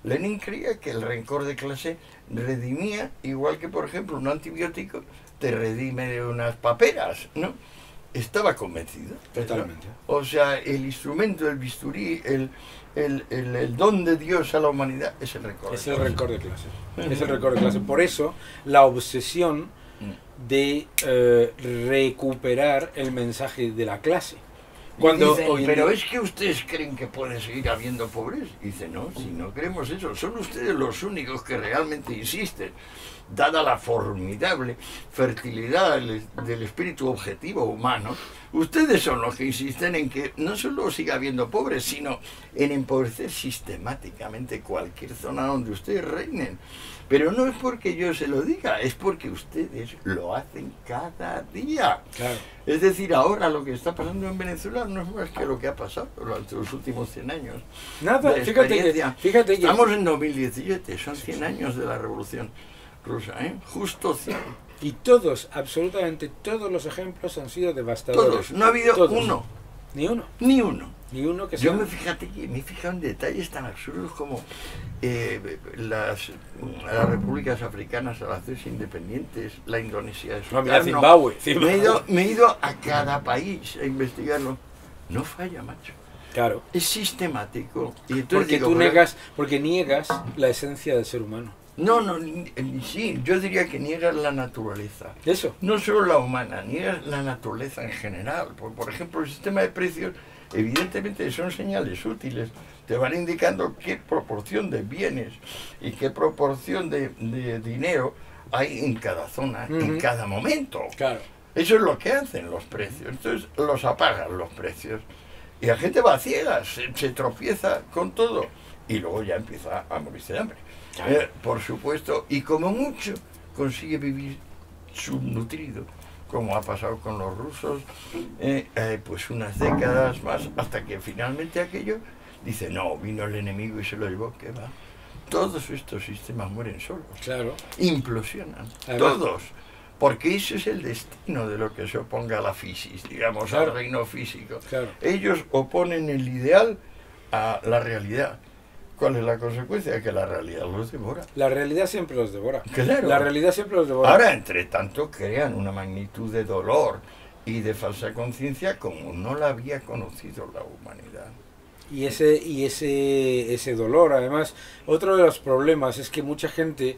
Lenin creía que el rencor de clase redimía, igual que por ejemplo un antibiótico te redime de unas paperas, ¿no? Estaba convencido. Totalmente. O sea, el instrumento, el bisturí, el don de Dios a la humanidad es el rencor. Es el rencor de clase. Es el rencor de clase. Por eso, la obsesión de recuperar el mensaje de la clase. Cuando Dicen, hoy en pero día- es que ustedes creen que puede seguir habiendo pobres. Dice, no, si no creemos eso, son ustedes los únicos que realmente insisten, dada la formidable fertilidad del espíritu objetivo humano, ustedes son los que insisten en que no solo siga habiendo pobres, sino en empobrecer sistemáticamente cualquier zona donde ustedes reinen. Pero no es porque yo se lo diga, es porque ustedes lo hacen cada día. Claro. Es decir, ahora lo que está pasando en Venezuela no es más que lo que ha pasado durante los últimos 100 años. Nada, de fíjate experiencia. que Estamos en 2017, son 100 años de la revolución rusa, ¿eh? Justo 100. y todos, absolutamente todos los ejemplos han sido devastadores. Todos, no ha habido Todos. uno, Ni uno. ni uno. Ni uno que Yo sea... me he fijado en detalles tan absurdos como las repúblicas africanas al hacerse independientes, la Indonesia de No, mira, Sukarno. Zimbabue. Me he ido a cada país a investigarlo. No falla, macho. Claro. Es sistemático. Y entonces Porque digo, tú pero- niegas la esencia del ser humano. No, sí, yo diría que niegas la naturaleza. Eso. No solo la humana, niegas la naturaleza en general. Por ejemplo, el sistema de precios, evidentemente son señales útiles. Te van indicando qué proporción de bienes y qué proporción de dinero hay en cada zona, en Ujú. cada momento. Claro. Eso es lo que hacen los precios. Entonces los apagan los precios. Y la gente va a ciegas, se tropieza con todo. Y luego ya empieza a morirse de hambre. Claro. Por supuesto, y como mucho consigue vivir subnutrido, como ha pasado con los rusos, pues unas décadas más, hasta que finalmente aquello dice, no, vino el enemigo y se lo llevó, ¿qué va? Todos estos sistemas mueren solos, Claro. implosionan, Además- todos. Porque eso es el destino de lo que se oponga a la fisis, digamos, Claro. al reino físico. Claro. Ellos oponen el ideal a la realidad. ¿Cuál es la consecuencia? Que la realidad los devora. La realidad siempre los devora. Claro. La realidad siempre los devora. Ahora, entre tanto, crean una magnitud de dolor y de falsa conciencia como no la había conocido la humanidad. Y ese dolor, además, otro de los problemas es que mucha gente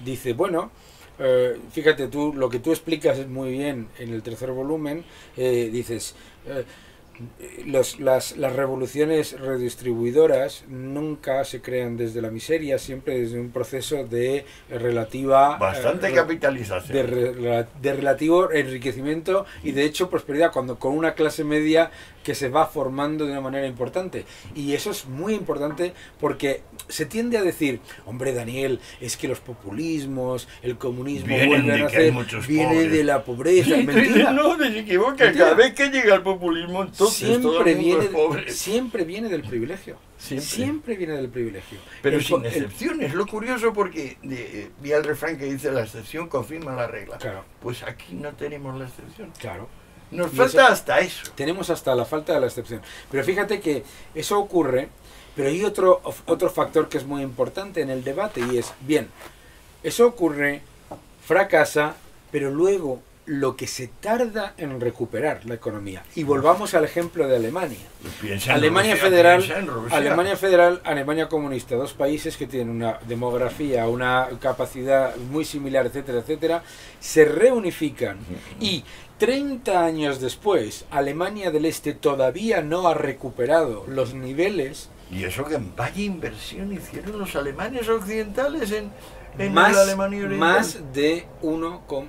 dice, bueno, fíjate tú, lo que tú explicas muy bien en el tercer volumen, dices, las revoluciones redistribuidoras nunca se crean desde la miseria, siempre desde un proceso de relativa... Bastante capitalización. de relativo enriquecimiento y de hecho prosperidad, cuando con una clase media que se va formando de una manera importante. Y eso es muy importante porque se tiende a decir, hombre Daniel, es que los populismos, el comunismo Vienen vuelve a de que nacer, hay muchos viene pobres. de la pobreza. Sí, Mentira. no, se equivoca. Mentira. Cada vez que llega el populismo, entonces todo el mundo es pobre. siempre viene del privilegio. Siempre. Siempre viene del privilegio. Pero El sin po- el- excepciones. Lo curioso porque vi el refrán que dice la excepción confirma la regla. Claro, Pues aquí no tenemos la excepción. claro. Nos Y falta eso- hasta eso. Tenemos hasta la falta de la excepción. Pero fíjate que eso ocurre, pero hay otro factor que es muy importante en el debate y es, bien, eso ocurre, fracasa, pero luego lo que se tarda en recuperar la economía. Y volvamos al ejemplo de Alemania. Alemania Federal, Alemania Federal, Alemania comunista, dos países que tienen una demografía, una capacidad muy similar, etcétera, etcétera, se reunifican y 30 años después, Alemania del Este todavía no ha recuperado los niveles. Y eso que vaya inversión hicieron los alemanes occidentales en más, la Alemania Oriental.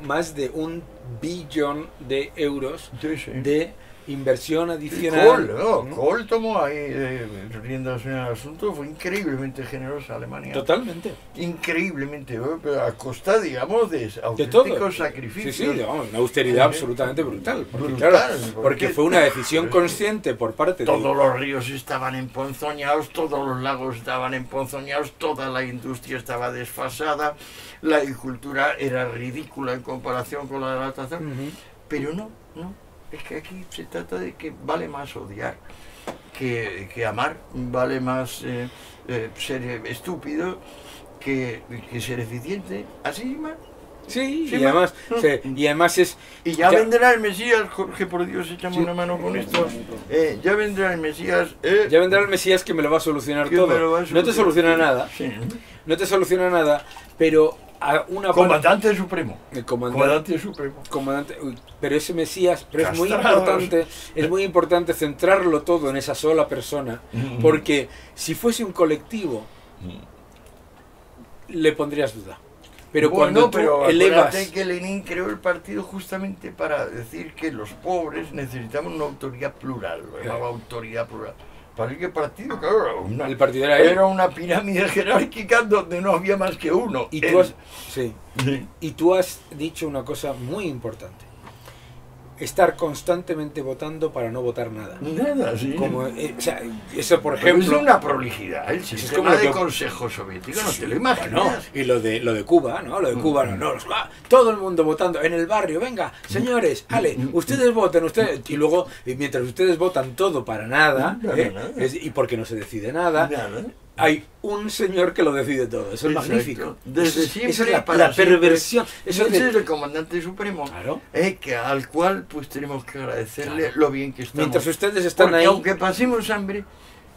Más de un billón de euros Sí, sí. de inversión adicional. Kohl tomó ahí riendas en el asunto, fue increíblemente generosa Alemania. Totalmente. Increíblemente, pero a costa, digamos, de De auténticos todo. sacrificios. Sí, digamos, una austeridad absolutamente brutal. Porque, Brutal, claro, porque- porque fue una decisión consciente por parte de... Todos los ríos estaban emponzoñados, todos los lagos estaban emponzoñados, toda la industria estaba desfasada, la agricultura era ridícula en comparación con la de la adaptación, Ujú. pero no, es que aquí se trata de que vale más odiar que amar, vale más ser estúpido que ser eficiente, así más. Sí, Sí, y además, ¿no? y además es... Y ya Ya- vendrá el Mesías, Jorge, por Dios, échame Sí. una mano con esto. Ya vendrá el Mesías. Ya vendrá el Mesías que me lo va a solucionar Que todo. me lo va a No te solucionar. soluciona nada, Sí. no te soluciona nada, pero a una parte... Comandante Supremo. El comandante, Comandante Supremo. pero ese Mesías, pero Castrados. es muy importante centrarlo todo en esa sola persona, porque si fuese un colectivo, le pondrías duda. Pero cuando tú pero elevas... acuérdate que Lenin creó el partido justamente para decir que los pobres necesitaban una autoridad plural, lo llamaba autoridad plural. ¿Para qué partido? Claro, El partido era él. era una pirámide jerárquica donde no había más que uno. Y él. tú has, sí, Sí. y tú has dicho una cosa muy importante. Estar constantemente votando para no votar nada. Nada, sí. Como, o sea, eso por Pero ejemplo... es una prolijidad. El es sistema como lo de que- consejo soviético, no te lo Bueno, imaginas. y lo de Cuba, ¿no? Lo de Cuba, todo el mundo votando en el barrio, venga, señores, ale, ustedes voten, ustedes, y luego, y mientras ustedes votan todo para nada, Nada. y porque no se decide nada, Nada. hay un señor que lo decide todo, eso es Exacto. magnífico. Desde Eso es- siempre esa es la, para la perversión, siempre. eso Ese de- es el comandante supremo, Claro. al cual pues tenemos que agradecerle Claro. lo bien que estamos. Mientras ustedes están Porque ahí, aunque pasemos hambre,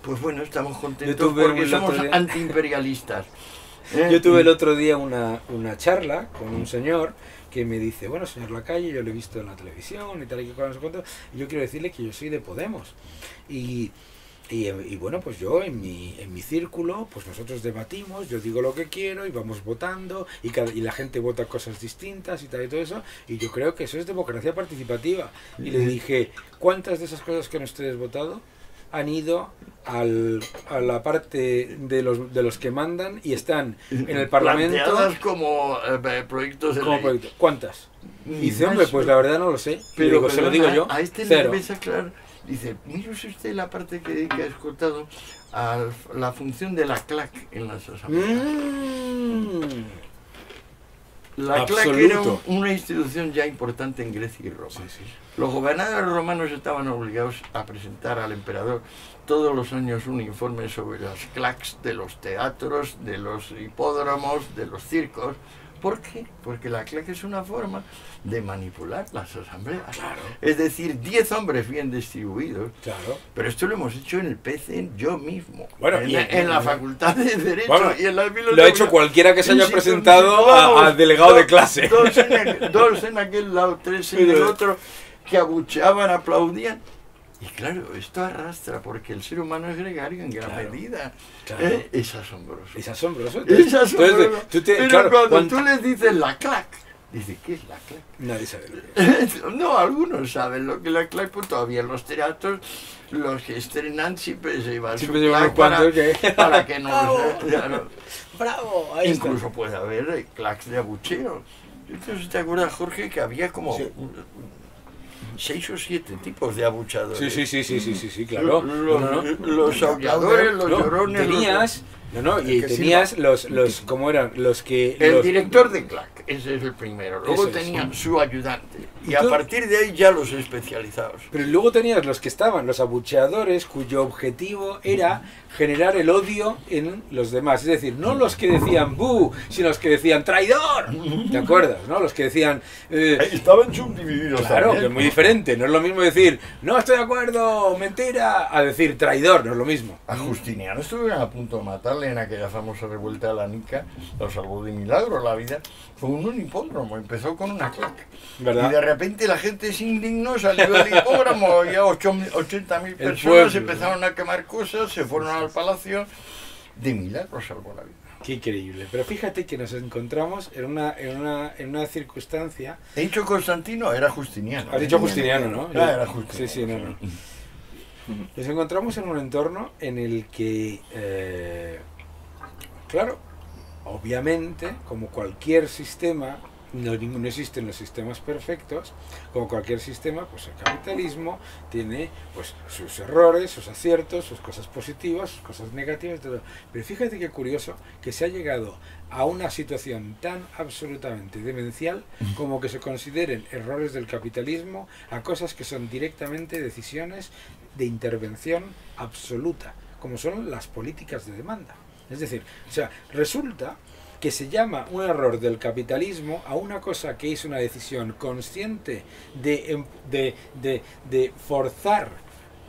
pues bueno, estamos contentos Yo tuve porque el somos otro día- antiimperialistas. yo tuve el otro día una charla con un señor que me dice, bueno, señor Lacalle, yo lo he visto en la televisión y tal y que cual, no sé cuánto, y yo quiero decirle que yo soy de Podemos. Y bueno, pues yo en mi círculo, pues nosotros debatimos, yo digo lo que quiero y vamos votando y la gente vota cosas distintas y tal y todo eso, y yo creo que eso es democracia participativa. Y le dije, ¿cuántas de esas cosas que han ustedes votado han ido a la parte de los que mandan y están en el Parlamento? Planteadas como proyectos de Como ley. proyecto? ¿Cuántas? Y dice, Más, hombre, pues la verdad no lo sé. Y le digo, se lo digo perdona, yo, A este cero. le ves aclarar. Dice, mire usted la parte que ha escoltado a la función de la CLAC en las asambleas. Mm. La CLAC Absoluto. era una institución ya importante en Grecia y Roma. Sí, sí. Los gobernadores romanos estaban obligados a presentar al emperador todos los años un informe sobre las clacs de los teatros, de los hipódromos, de los circos. ¿Por qué? Porque la clac es una forma de manipular las asambleas. Claro. Es decir, 10 hombres bien distribuidos. Claro. Pero esto lo hemos hecho en el PC yo mismo. Bueno, en la Facultad de Derecho Bueno, y en la lo ha hecho cualquiera que se haya Y si presentado situamos a delegado de clase. Dos en aquel lado, tres en el otro, que abucheaban, aplaudían. Y claro, esto arrastra, porque el ser humano es gregario en gran Claro, medida. claro. Es asombroso. Es asombroso. Es asombroso. Entonces, tú Pero claro, cuando tú les dices la clac, dice, ¿qué es la clac? Nadie sabe lo que es. No, algunos saben lo que es la clac, pues todavía en los teatros, los que estrenan siempre se llevan Siempre su llevan unos clac cuantos que... para que no... ¡Bravo! Claro. ¡Bravo! Ahí está. Incluso puede haber clacs de abucheo. Yo no sé si te acuerdas, Jorge, que había como Sí. 6 o 7 tipos de abuchadores. Sí, claro. Los, No, no, no. los aulladores, los No, llorones... tenías No, y que tenías silba. ¿cómo eran? Los que... El director de CLAC, ese es el primero. Luego Eso es. tenía su ayudante. ¿Y Y a tú? partir de ahí ya los especializados. Pero luego tenías los que estaban, los abucheadores, cuyo objetivo era generar el odio en los demás. Es decir, no los que decían ¡bu!, sino los que decían ¡traidor! ¿Te acuerdas? ¿No? Los que decían... Estaban subdivididos. claro, también. que es muy diferente. No es lo mismo decir ¡no estoy de acuerdo! ¡Mentira! A decir ¡traidor! No es lo mismo. A Justiniano estuvieron a punto de matarle en aquella famosa revuelta de la Nica. Lo salvó de milagro la vida. Fue un hipódromo, empezó con una CLAC. ¿Verdad? Y de repente la gente se indignó, salió del hipódromo, ya 80.000 personas pueblo, empezaron a quemar cosas, se fueron al palacio. De milagro salvó la vida. Qué increíble. Pero fíjate que nos encontramos en una circunstancia... He dicho Constantino, era Justiniano. Has dicho Justiniano, ¿no? Ah, era Justiniano. Sí, no. Nos encontramos en un entorno en el que, claro, obviamente, como cualquier sistema, no existen los sistemas perfectos, como cualquier sistema, pues el capitalismo tiene pues sus errores, sus aciertos, sus cosas positivas, sus cosas negativas, todo. Pero fíjate qué curioso que se ha llegado a una situación tan absolutamente demencial como que se consideren errores del capitalismo a cosas que son directamente decisiones de intervención absoluta, como son las políticas de demanda. Es decir, o sea, resulta que se llama un error del capitalismo a una cosa que es una decisión consciente de forzar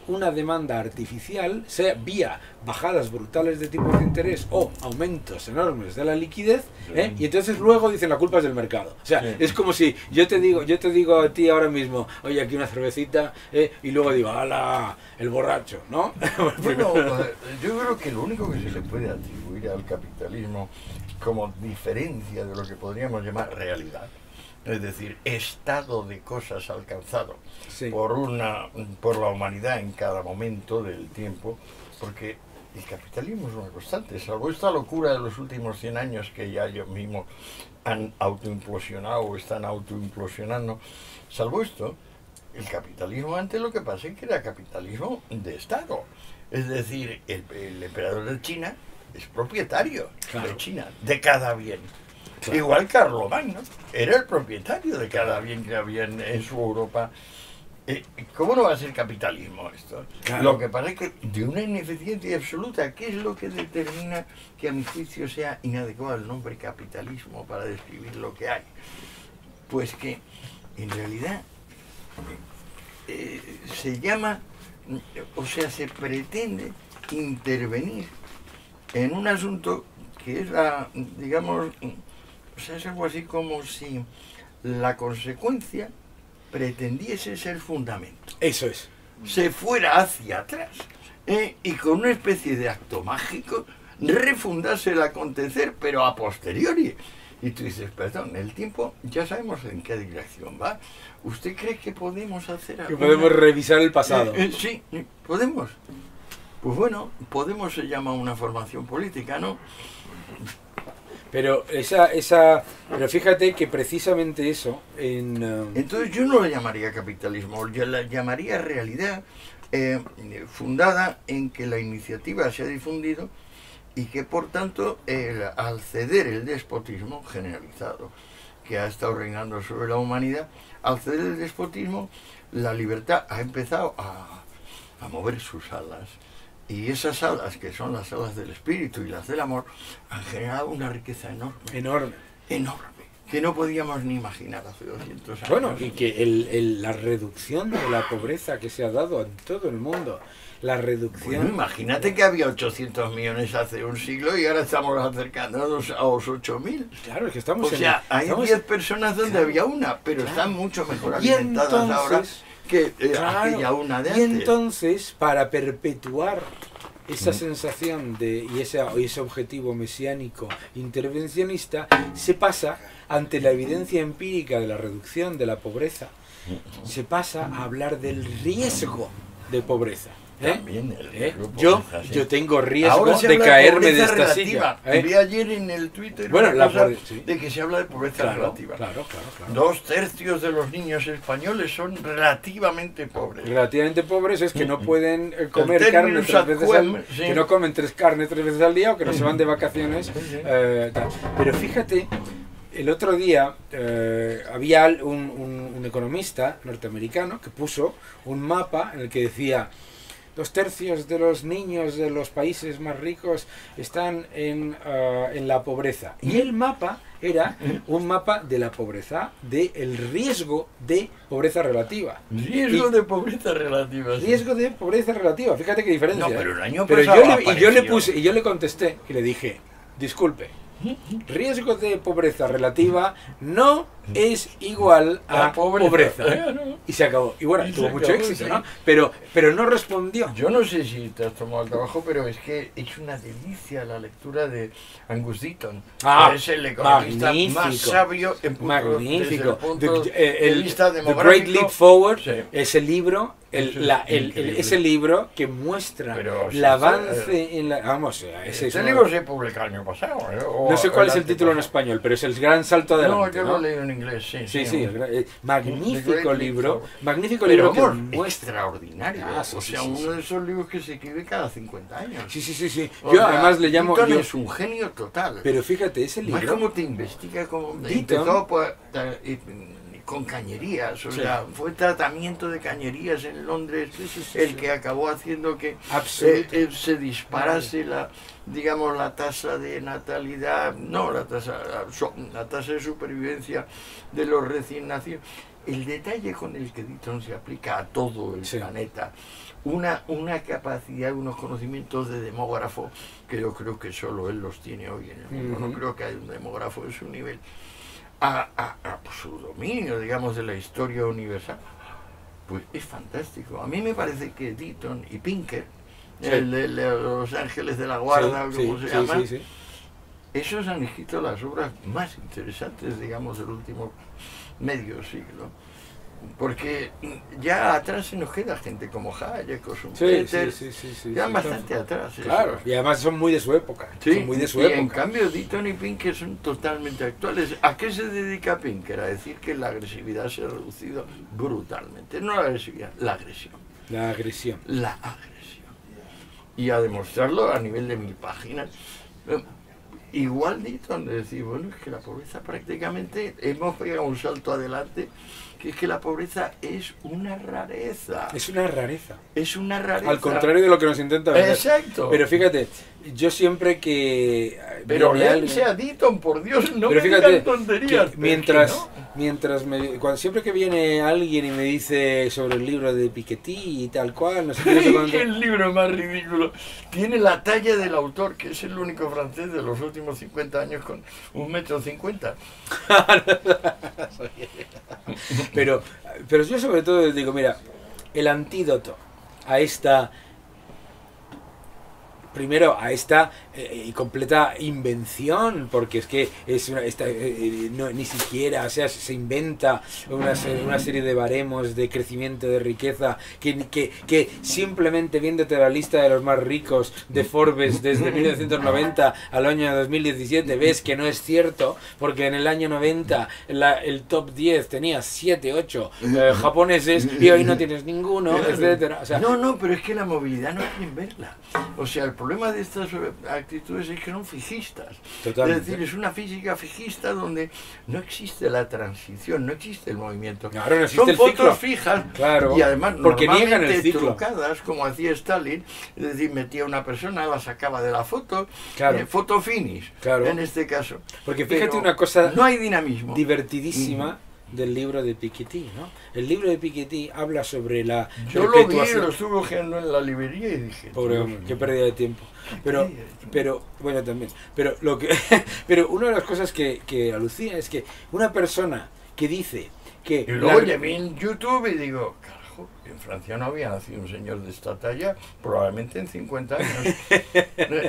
una demanda artificial, sea vía bajadas brutales de tipos de interés o aumentos enormes de la liquidez, ¿eh? Y entonces luego dicen la culpa es del mercado. O sea, es como si yo te digo a ti ahora mismo, oye, aquí una cervecita, y luego digo, ¡hala! El borracho, ¿no? Bueno, yo creo que lo único que se le puede atribuir al capitalismo como diferencia de lo que podríamos llamar realidad, es decir, estado de cosas alcanzado Sí. por la humanidad en cada momento del tiempo, porque el capitalismo es una constante, salvo esta locura de los últimos 100 años que ya ellos mismos han autoimplosionado o están autoimplosionando, salvo esto, el capitalismo antes lo que pasa es que era capitalismo de Estado, es decir, el emperador de China es propietario Claro. de China, de cada bien. Claro. Igual Carlomagno era el propietario de cada bien que había en su Europa. ¿Cómo no va a ser capitalismo esto? Claro. Lo que pasa es que de una ineficiencia absoluta, ¿qué es lo que determina que a mi juicio sea inadecuado el nombre capitalismo para describir lo que hay? Pues que en realidad se llama, o sea, se pretende intervenir en un asunto que es digamos, o sea, es algo así como si la consecuencia pretendiese ser fundamento, Eso es. se fuera hacia atrás y con una especie de acto mágico refundase el acontecer, pero a posteriori. Y tú dices, perdón, el tiempo ya sabemos en qué dirección va. ¿Usted cree que podemos hacer Que alguna... podemos revisar el pasado. Sí, podemos. Pues bueno, Podemos se llama una formación política, ¿no? Pero pero fíjate que precisamente eso Entonces yo no lo llamaría capitalismo, yo la llamaría realidad fundada en que la iniciativa se ha difundido y que por tanto al ceder el despotismo generalizado que ha estado reinando sobre la humanidad, al ceder el despotismo, la libertad ha empezado a mover sus alas. Y esas alas, que son las alas del espíritu y las del amor, han generado una riqueza enorme. enorme. Enorme. Que no podíamos ni imaginar hace 200 años. Bueno, y que la reducción de la pobreza que se ha dado en todo el mundo, la reducción... Bueno, imagínate que había 800 millones hace un siglo y ahora estamos acercándonos a los 8.000. Claro, es que estamos O sea, hay estamos- 10 personas donde Claro, había una, pero claro. están mucho mejor Y alimentadas ahora entonces, que claro, aquella una de y antes. entonces, para perpetuar esa sensación y ese objetivo mesiánico intervencionista, se pasa, ante la evidencia empírica de la reducción de la pobreza, se pasa a hablar del riesgo de pobreza. También el riesgo de Yo, pobreza, sí. yo tengo riesgo Ahora se de habla caerme de pobreza esta relativa. silla. Vi ayer en el Twitter Bueno, una cosa sí. de que se habla de pobreza Claro, relativa. claro. 2/3 de los niños españoles son relativamente pobres. Relativamente pobres es que no pueden comer El carne terminus 3 veces ad quem, al sí. que no comen carne 3 veces al día o que no se van de vacaciones. Tal. Pero fíjate, el otro día había un economista norteamericano que puso un mapa en el que decía 2/3 de los niños de los países más ricos están en la pobreza. Y el mapa era un mapa de la pobreza, del riesgo de pobreza relativa. Riesgo de pobreza relativa. sí. Riesgo de pobreza relativa, fíjate qué diferencia. No, pero el año Pero pasado yo le contesté y le dije, disculpe, riesgo de pobreza relativa no es igual a La pobreza. Claro. Y se acabó. Y bueno, Y tuvo se mucho acabó, éxito, sí. ¿no? Pero no respondió. Yo no sé si te has tomado el trabajo, pero es que es una delicia la lectura de Angus Deaton. Ah, Que es el economista magnífico. más sabio en Magnífico. desde el punto de El vista The demográfico. Great Leap Forward, Sí. ese libro, Eso es increíble. ese libro que muestra Pero, el avance en la... Vamos, ese es Este uno- libro se publicó el año pasado. O no sé cuál es el antepasado. título en español, pero es el gran salto adelante. No, yo ¿no? lo he leído en inglés, sí. Sí, The Great magnífico Leap libro, Forward. magnífico Pero libro que vamos, muestra... extraordinario. Ah, sí, o sí, sea, sí, uno sí. de esos libros que se escribe cada 50 años. Sí. O Yo sea, además le llamo... Deaton yo- es un genio total. pero fíjate, ese Más libro... como te investiga, como Deaton. empezó con cañerías, o Sí. sea, fue tratamiento de cañerías en Londres Sí. el que acabó haciendo que Absoluto. se disparase la tasa de natalidad, no la tasa de supervivencia de los recién nacidos. El detalle con el que Deaton se aplica a todo el Sí. planeta, una capacidad, unos conocimientos de demógrafo que yo creo que solo él los tiene hoy en el mundo. Ujú. No creo que haya un demógrafo de su nivel. A su dominio, digamos, de la historia universal, pues es fantástico. A mí me parece que Deaton y Pinker, Sí. el de Los Ángeles de la Guarda, o como se llama, sí. esos han escrito las obras más interesantes, digamos, del último medio siglo. Porque ya atrás se nos queda gente como Hayek o Schumpeter, Sí, ya bastante atrás. Claro, eso. y además son muy de su época. Sí, Son muy de su y en época. cambio Deaton y Pinker son totalmente actuales. ¿A qué se dedica Pinker? A decir que la agresividad se ha reducido brutalmente. No la agresividad, la agresión. La agresión. La agresión. Y a demostrarlo a nivel de 1000 páginas. Igual Deaton, de decir, bueno, es que la pobreza prácticamente, hemos pegado un salto adelante, que es que la pobreza es una rareza. Es una rareza. Es una rareza. Al contrario de lo que nos intenta vender. Exacto. Pero fíjate, yo siempre que... Pero viene léanse a Deaton, por Dios, no Pero me fíjate, digan tonterías. que mientras, pero siempre que viene alguien y me dice sobre el libro de Piketty y tal cual, no sé qué, que no sé no. cuánto, Que el libro más ridículo tiene la talla del autor, que es el único francés de los últimos 50 años con 1,50 m. pero yo sobre todo digo, mira, el antídoto a esta... Primero, a esta completa invención, porque es que es ni siquiera, o sea, se inventa una serie de baremos de crecimiento de riqueza que simplemente viéndote la lista de los más ricos de Forbes desde 1990 al año 2017 ves que no es cierto, porque en el año 90 el top 10 tenía 7, 8 japoneses y hoy no tienes ninguno, etcétera. O sea, No, pero es que la movilidad no quieren verla. O sea, el problema de estas actitudes es que son fijistas. Totalmente. Es decir, es una física fijista donde no existe la transición, no existe el movimiento. Claro, no existe son el fotos ciclo. fijas, Claro, y además porque niegan el normalmente ciclo. trucadas, como hacía Stalin, es decir, metía a una persona, la sacaba de la foto, Claro. foto finish, Claro. en este caso. Porque fíjate Pero una cosa no hay dinamismo. divertidísima del libro de Piketty, ¿no? El libro de Piketty habla sobre la Yo lo vi, perpetuación... lo estuve ojeando en la librería y dije... Pobre Dios hombre, mío. qué pérdida de tiempo. Pero bueno, también. Pero lo que pero una de las cosas que alucina es que una persona que dice que Y luego ya vi en YouTube y digo, carajo, en Francia no había nacido un señor de esta talla, probablemente en 50 años.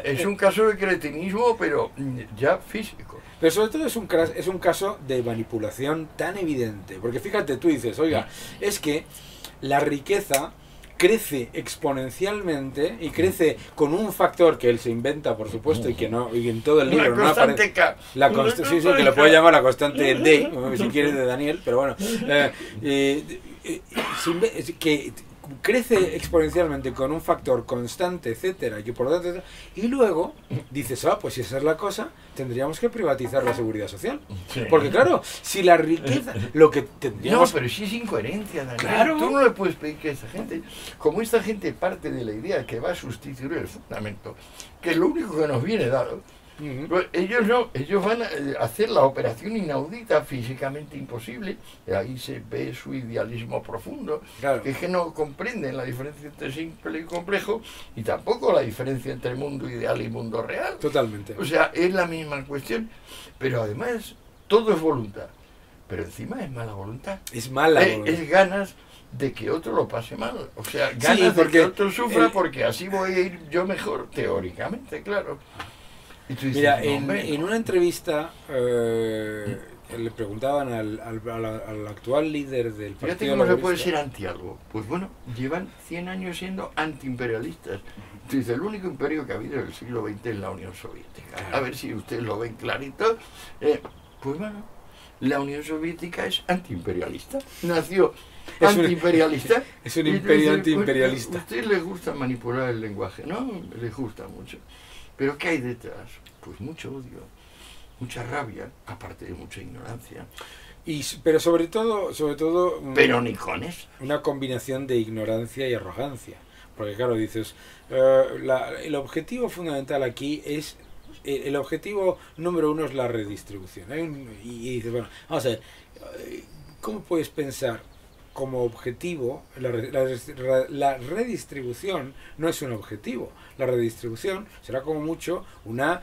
Es un caso de cretinismo, pero ya físico. Pero sobre todo es un caso de manipulación tan evidente. Porque fíjate, tú dices, oiga, es que la riqueza crece exponencialmente y crece con un factor que él se inventa, por supuesto, y que no, y en todo el libro no aparece. Sí, que lo puede llamar la constante D, si quieres, de Daniel, pero bueno. Que crece exponencialmente con un factor constante, etcétera, que por lo tanto, y luego dices, pues si esa es la cosa, tendríamos que privatizar la seguridad social. Sí. Porque claro, si la riqueza, lo que tendríamos... No, pero sí es incoherencia, Daniel. Claro. Tú no le puedes pedir que esa gente, como esta gente parte de la idea que va a sustituir el fundamento, que es lo único que nos viene dado, pues ellos no, ellos van a hacer la operación inaudita, físicamente imposible, y ahí se ve su idealismo profundo, claro. Que es que no comprenden la diferencia entre simple y complejo, y tampoco la diferencia entre mundo ideal y mundo real. Totalmente. O sea, es la misma cuestión, pero además todo es voluntad, pero encima es mala voluntad. Es mala voluntad. Es ganas de que otro lo pase mal, o sea, ganas de que otro sufra, porque así voy a ir yo mejor, teóricamente, claro. Dices, mira, no, en una entrevista le preguntaban al actual líder del partido. Fíjate cómo se puede ser anti algo. Pues bueno, llevan 100 años siendo antiimperialistas. Entonces, el único imperio que ha habido en el siglo XX es la Unión Soviética. A ver si ustedes lo ven clarito. Pues bueno, la Unión Soviética es antiimperialista. Nació antiimperialista. Es un imperio antiimperialista. Bueno, a ustedes les gusta manipular el lenguaje, ¿no? Les gusta mucho. Pero ¿qué hay detrás? Pues mucho odio, mucha rabia, aparte de mucha ignorancia. Pero sobre todo... Pero ni con eso. Una combinación de ignorancia y arrogancia. Porque claro, dices, el objetivo fundamental aquí es... El objetivo número uno es la redistribución. Y dices, bueno, vamos a ver, ¿cómo puedes pensar como objetivo? La redistribución no es un objetivo. La redistribución será como mucho una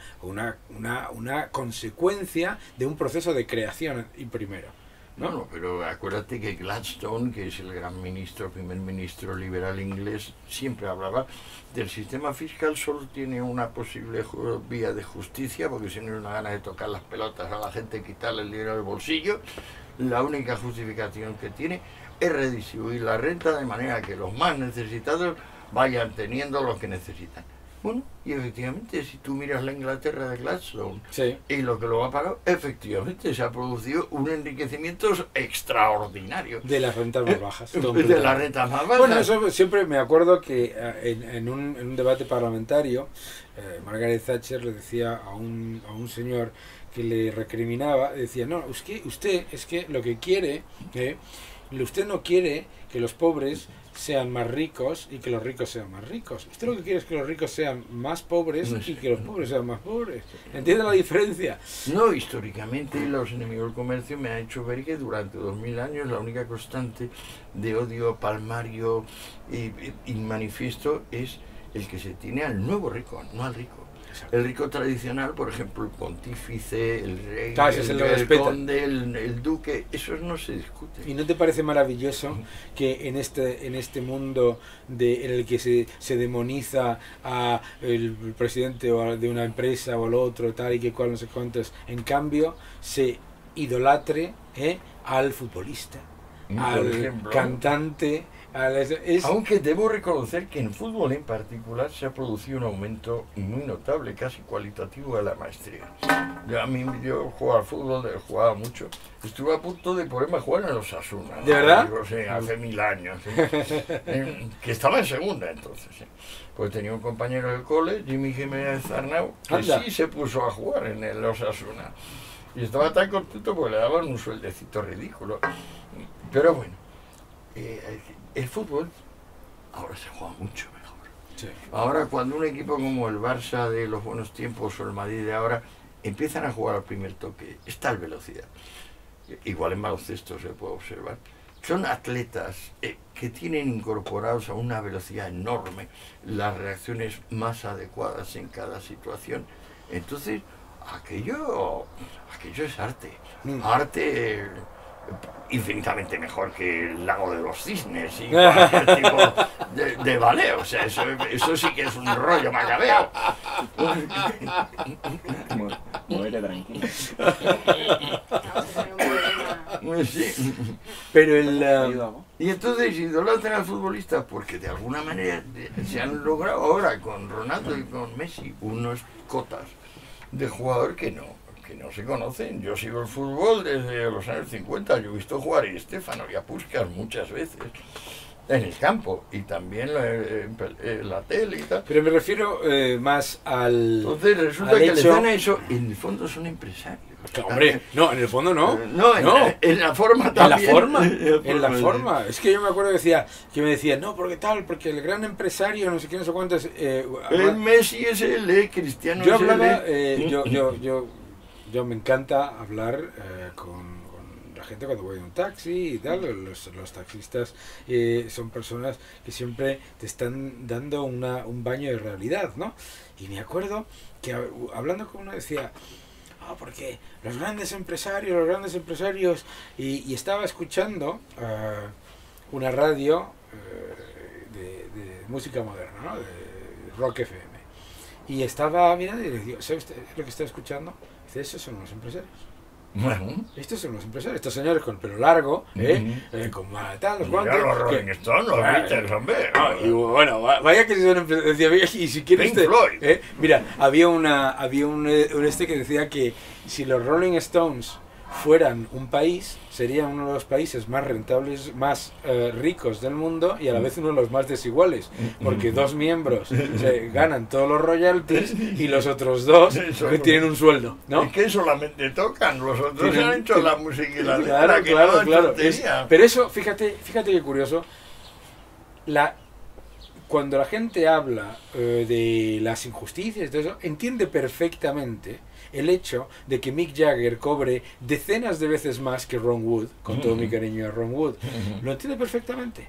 consecuencia de un proceso de creación y primero. No, pero acuérdate que Gladstone, que es el gran primer ministro liberal inglés, siempre hablaba del sistema fiscal, solo tiene una posible vía de justicia, porque si no es una gana de tocar las pelotas a la gente, quitarle el dinero del bolsillo. La única justificación que tiene es redistribuir la renta de manera que los más necesitados vayan teniendo lo que necesitan. Bueno, y efectivamente, si tú miras la Inglaterra de Gladstone, sí, y lo que lo ha pagado, efectivamente se ha producido un enriquecimiento extraordinario. De las rentas más bajas. De las rentas más bajas. Bueno, eso siempre me acuerdo que en un debate parlamentario, Margaret Thatcher le decía a un señor que le recriminaba, decía, no, usted es que lo que quiere, usted no quiere que los pobres sean más ricos y que los ricos sean más ricos. Usted lo que quiere es que los ricos sean más pobres y que los pobres sean más pobres. ¿Entiende la diferencia? No, históricamente los enemigos del comercio me han hecho ver que durante 2000 años la única constante de odio palmario y manifiesto es el que se tiene al nuevo rico, no al rico. El rico tradicional, por ejemplo, el pontífice, el rey, el conde, el duque, eso no se discute. ¿Y no te parece maravilloso que en este mundo en el que se demoniza a el presidente o de una empresa o al otro, tal y que cual, no sé cuántos, en cambio se idolatre al futbolista, al cantante? Aunque debo reconocer que en fútbol en particular se ha producido un aumento muy notable, casi cualitativo, de la maestría. Yo jugaba al fútbol, jugaba mucho. Estuve a punto de ponerme a jugar en los Osasuna. ¿De verdad? Digo, sí, hace 1000 años. ¿Sí? Que estaba en segunda entonces. ¿Sí? Pues tenía un compañero del cole, Jimmy Jiménez Arnau, que sí se puso a jugar en el Osasuna. Y estaba tan contento porque le daban un sueldecito ridículo. Pero bueno. El fútbol ahora se juega mucho mejor. Sí. Ahora cuando un equipo como el Barça de los buenos tiempos o el Madrid de ahora empiezan a jugar al primer toque, es tal velocidad. Igual en baloncesto se puede observar. Son atletas que tienen incorporados a una velocidad enorme las reacciones más adecuadas en cada situación. Entonces, aquello es arte. Arte infinitamente mejor que el lago de los cisnes y cualquier tipo de ballet. O sea, eso sí que es un rollo macabeo. Muere tranquilo. Sí. Pero el... Y entonces idolatran al futbolista porque de alguna manera se han logrado ahora con Ronaldo y con Messi unos cotas de jugador que no se conocen. Yo sigo el fútbol desde los años 50, yo he visto jugar a Estefano y a Puskás muchas veces en el campo y también en la tele y tal. Pero me refiero más al... Entonces resulta al que le hecho... dan eso, en el fondo son empresarios. Hombre, no, en el fondo no. En la forma también. En la forma. Es que yo me acuerdo que me decían, no, porque tal, porque el gran empresario, no sé qué, no sé cuántos... el Messi es el, Cristiano yo es hablaba, el. yo me encanta hablar con la gente cuando voy en un taxi y tal. Los taxistas son personas que siempre te están dando un baño de realidad, ¿no? Y me acuerdo que hablando con uno decía... porque los grandes empresarios, y estaba escuchando una radio de música moderna, ¿no? De Rock FM, y estaba mirando y le digo, ¿sabes lo que está escuchando? Dice, esos son los empresarios. Bueno. Estos son los empresarios, estos señores con pelo largo, con tal, los cuantos. Los Rolling Stones, los Beatles, hombre. Y bueno, vaya que son empresarios. Y si quieres. Mira, había un que decía que si los Rolling Stones fueran un país, serían uno de los países más rentables, más ricos del mundo y a la vez uno de los más desiguales, porque dos miembros ganan todos los royalties y los otros dos tienen un sueldo, ¿no? Es que solamente tocan, los otros han hecho la música y la letra. Claro. Pero eso, fíjate qué curioso, cuando la gente habla de las injusticias y todo eso, entiende perfectamente el hecho de que Mick Jagger cobre decenas de veces más que Ron Wood, con todo mi cariño a Ron Wood. Lo entiende perfectamente.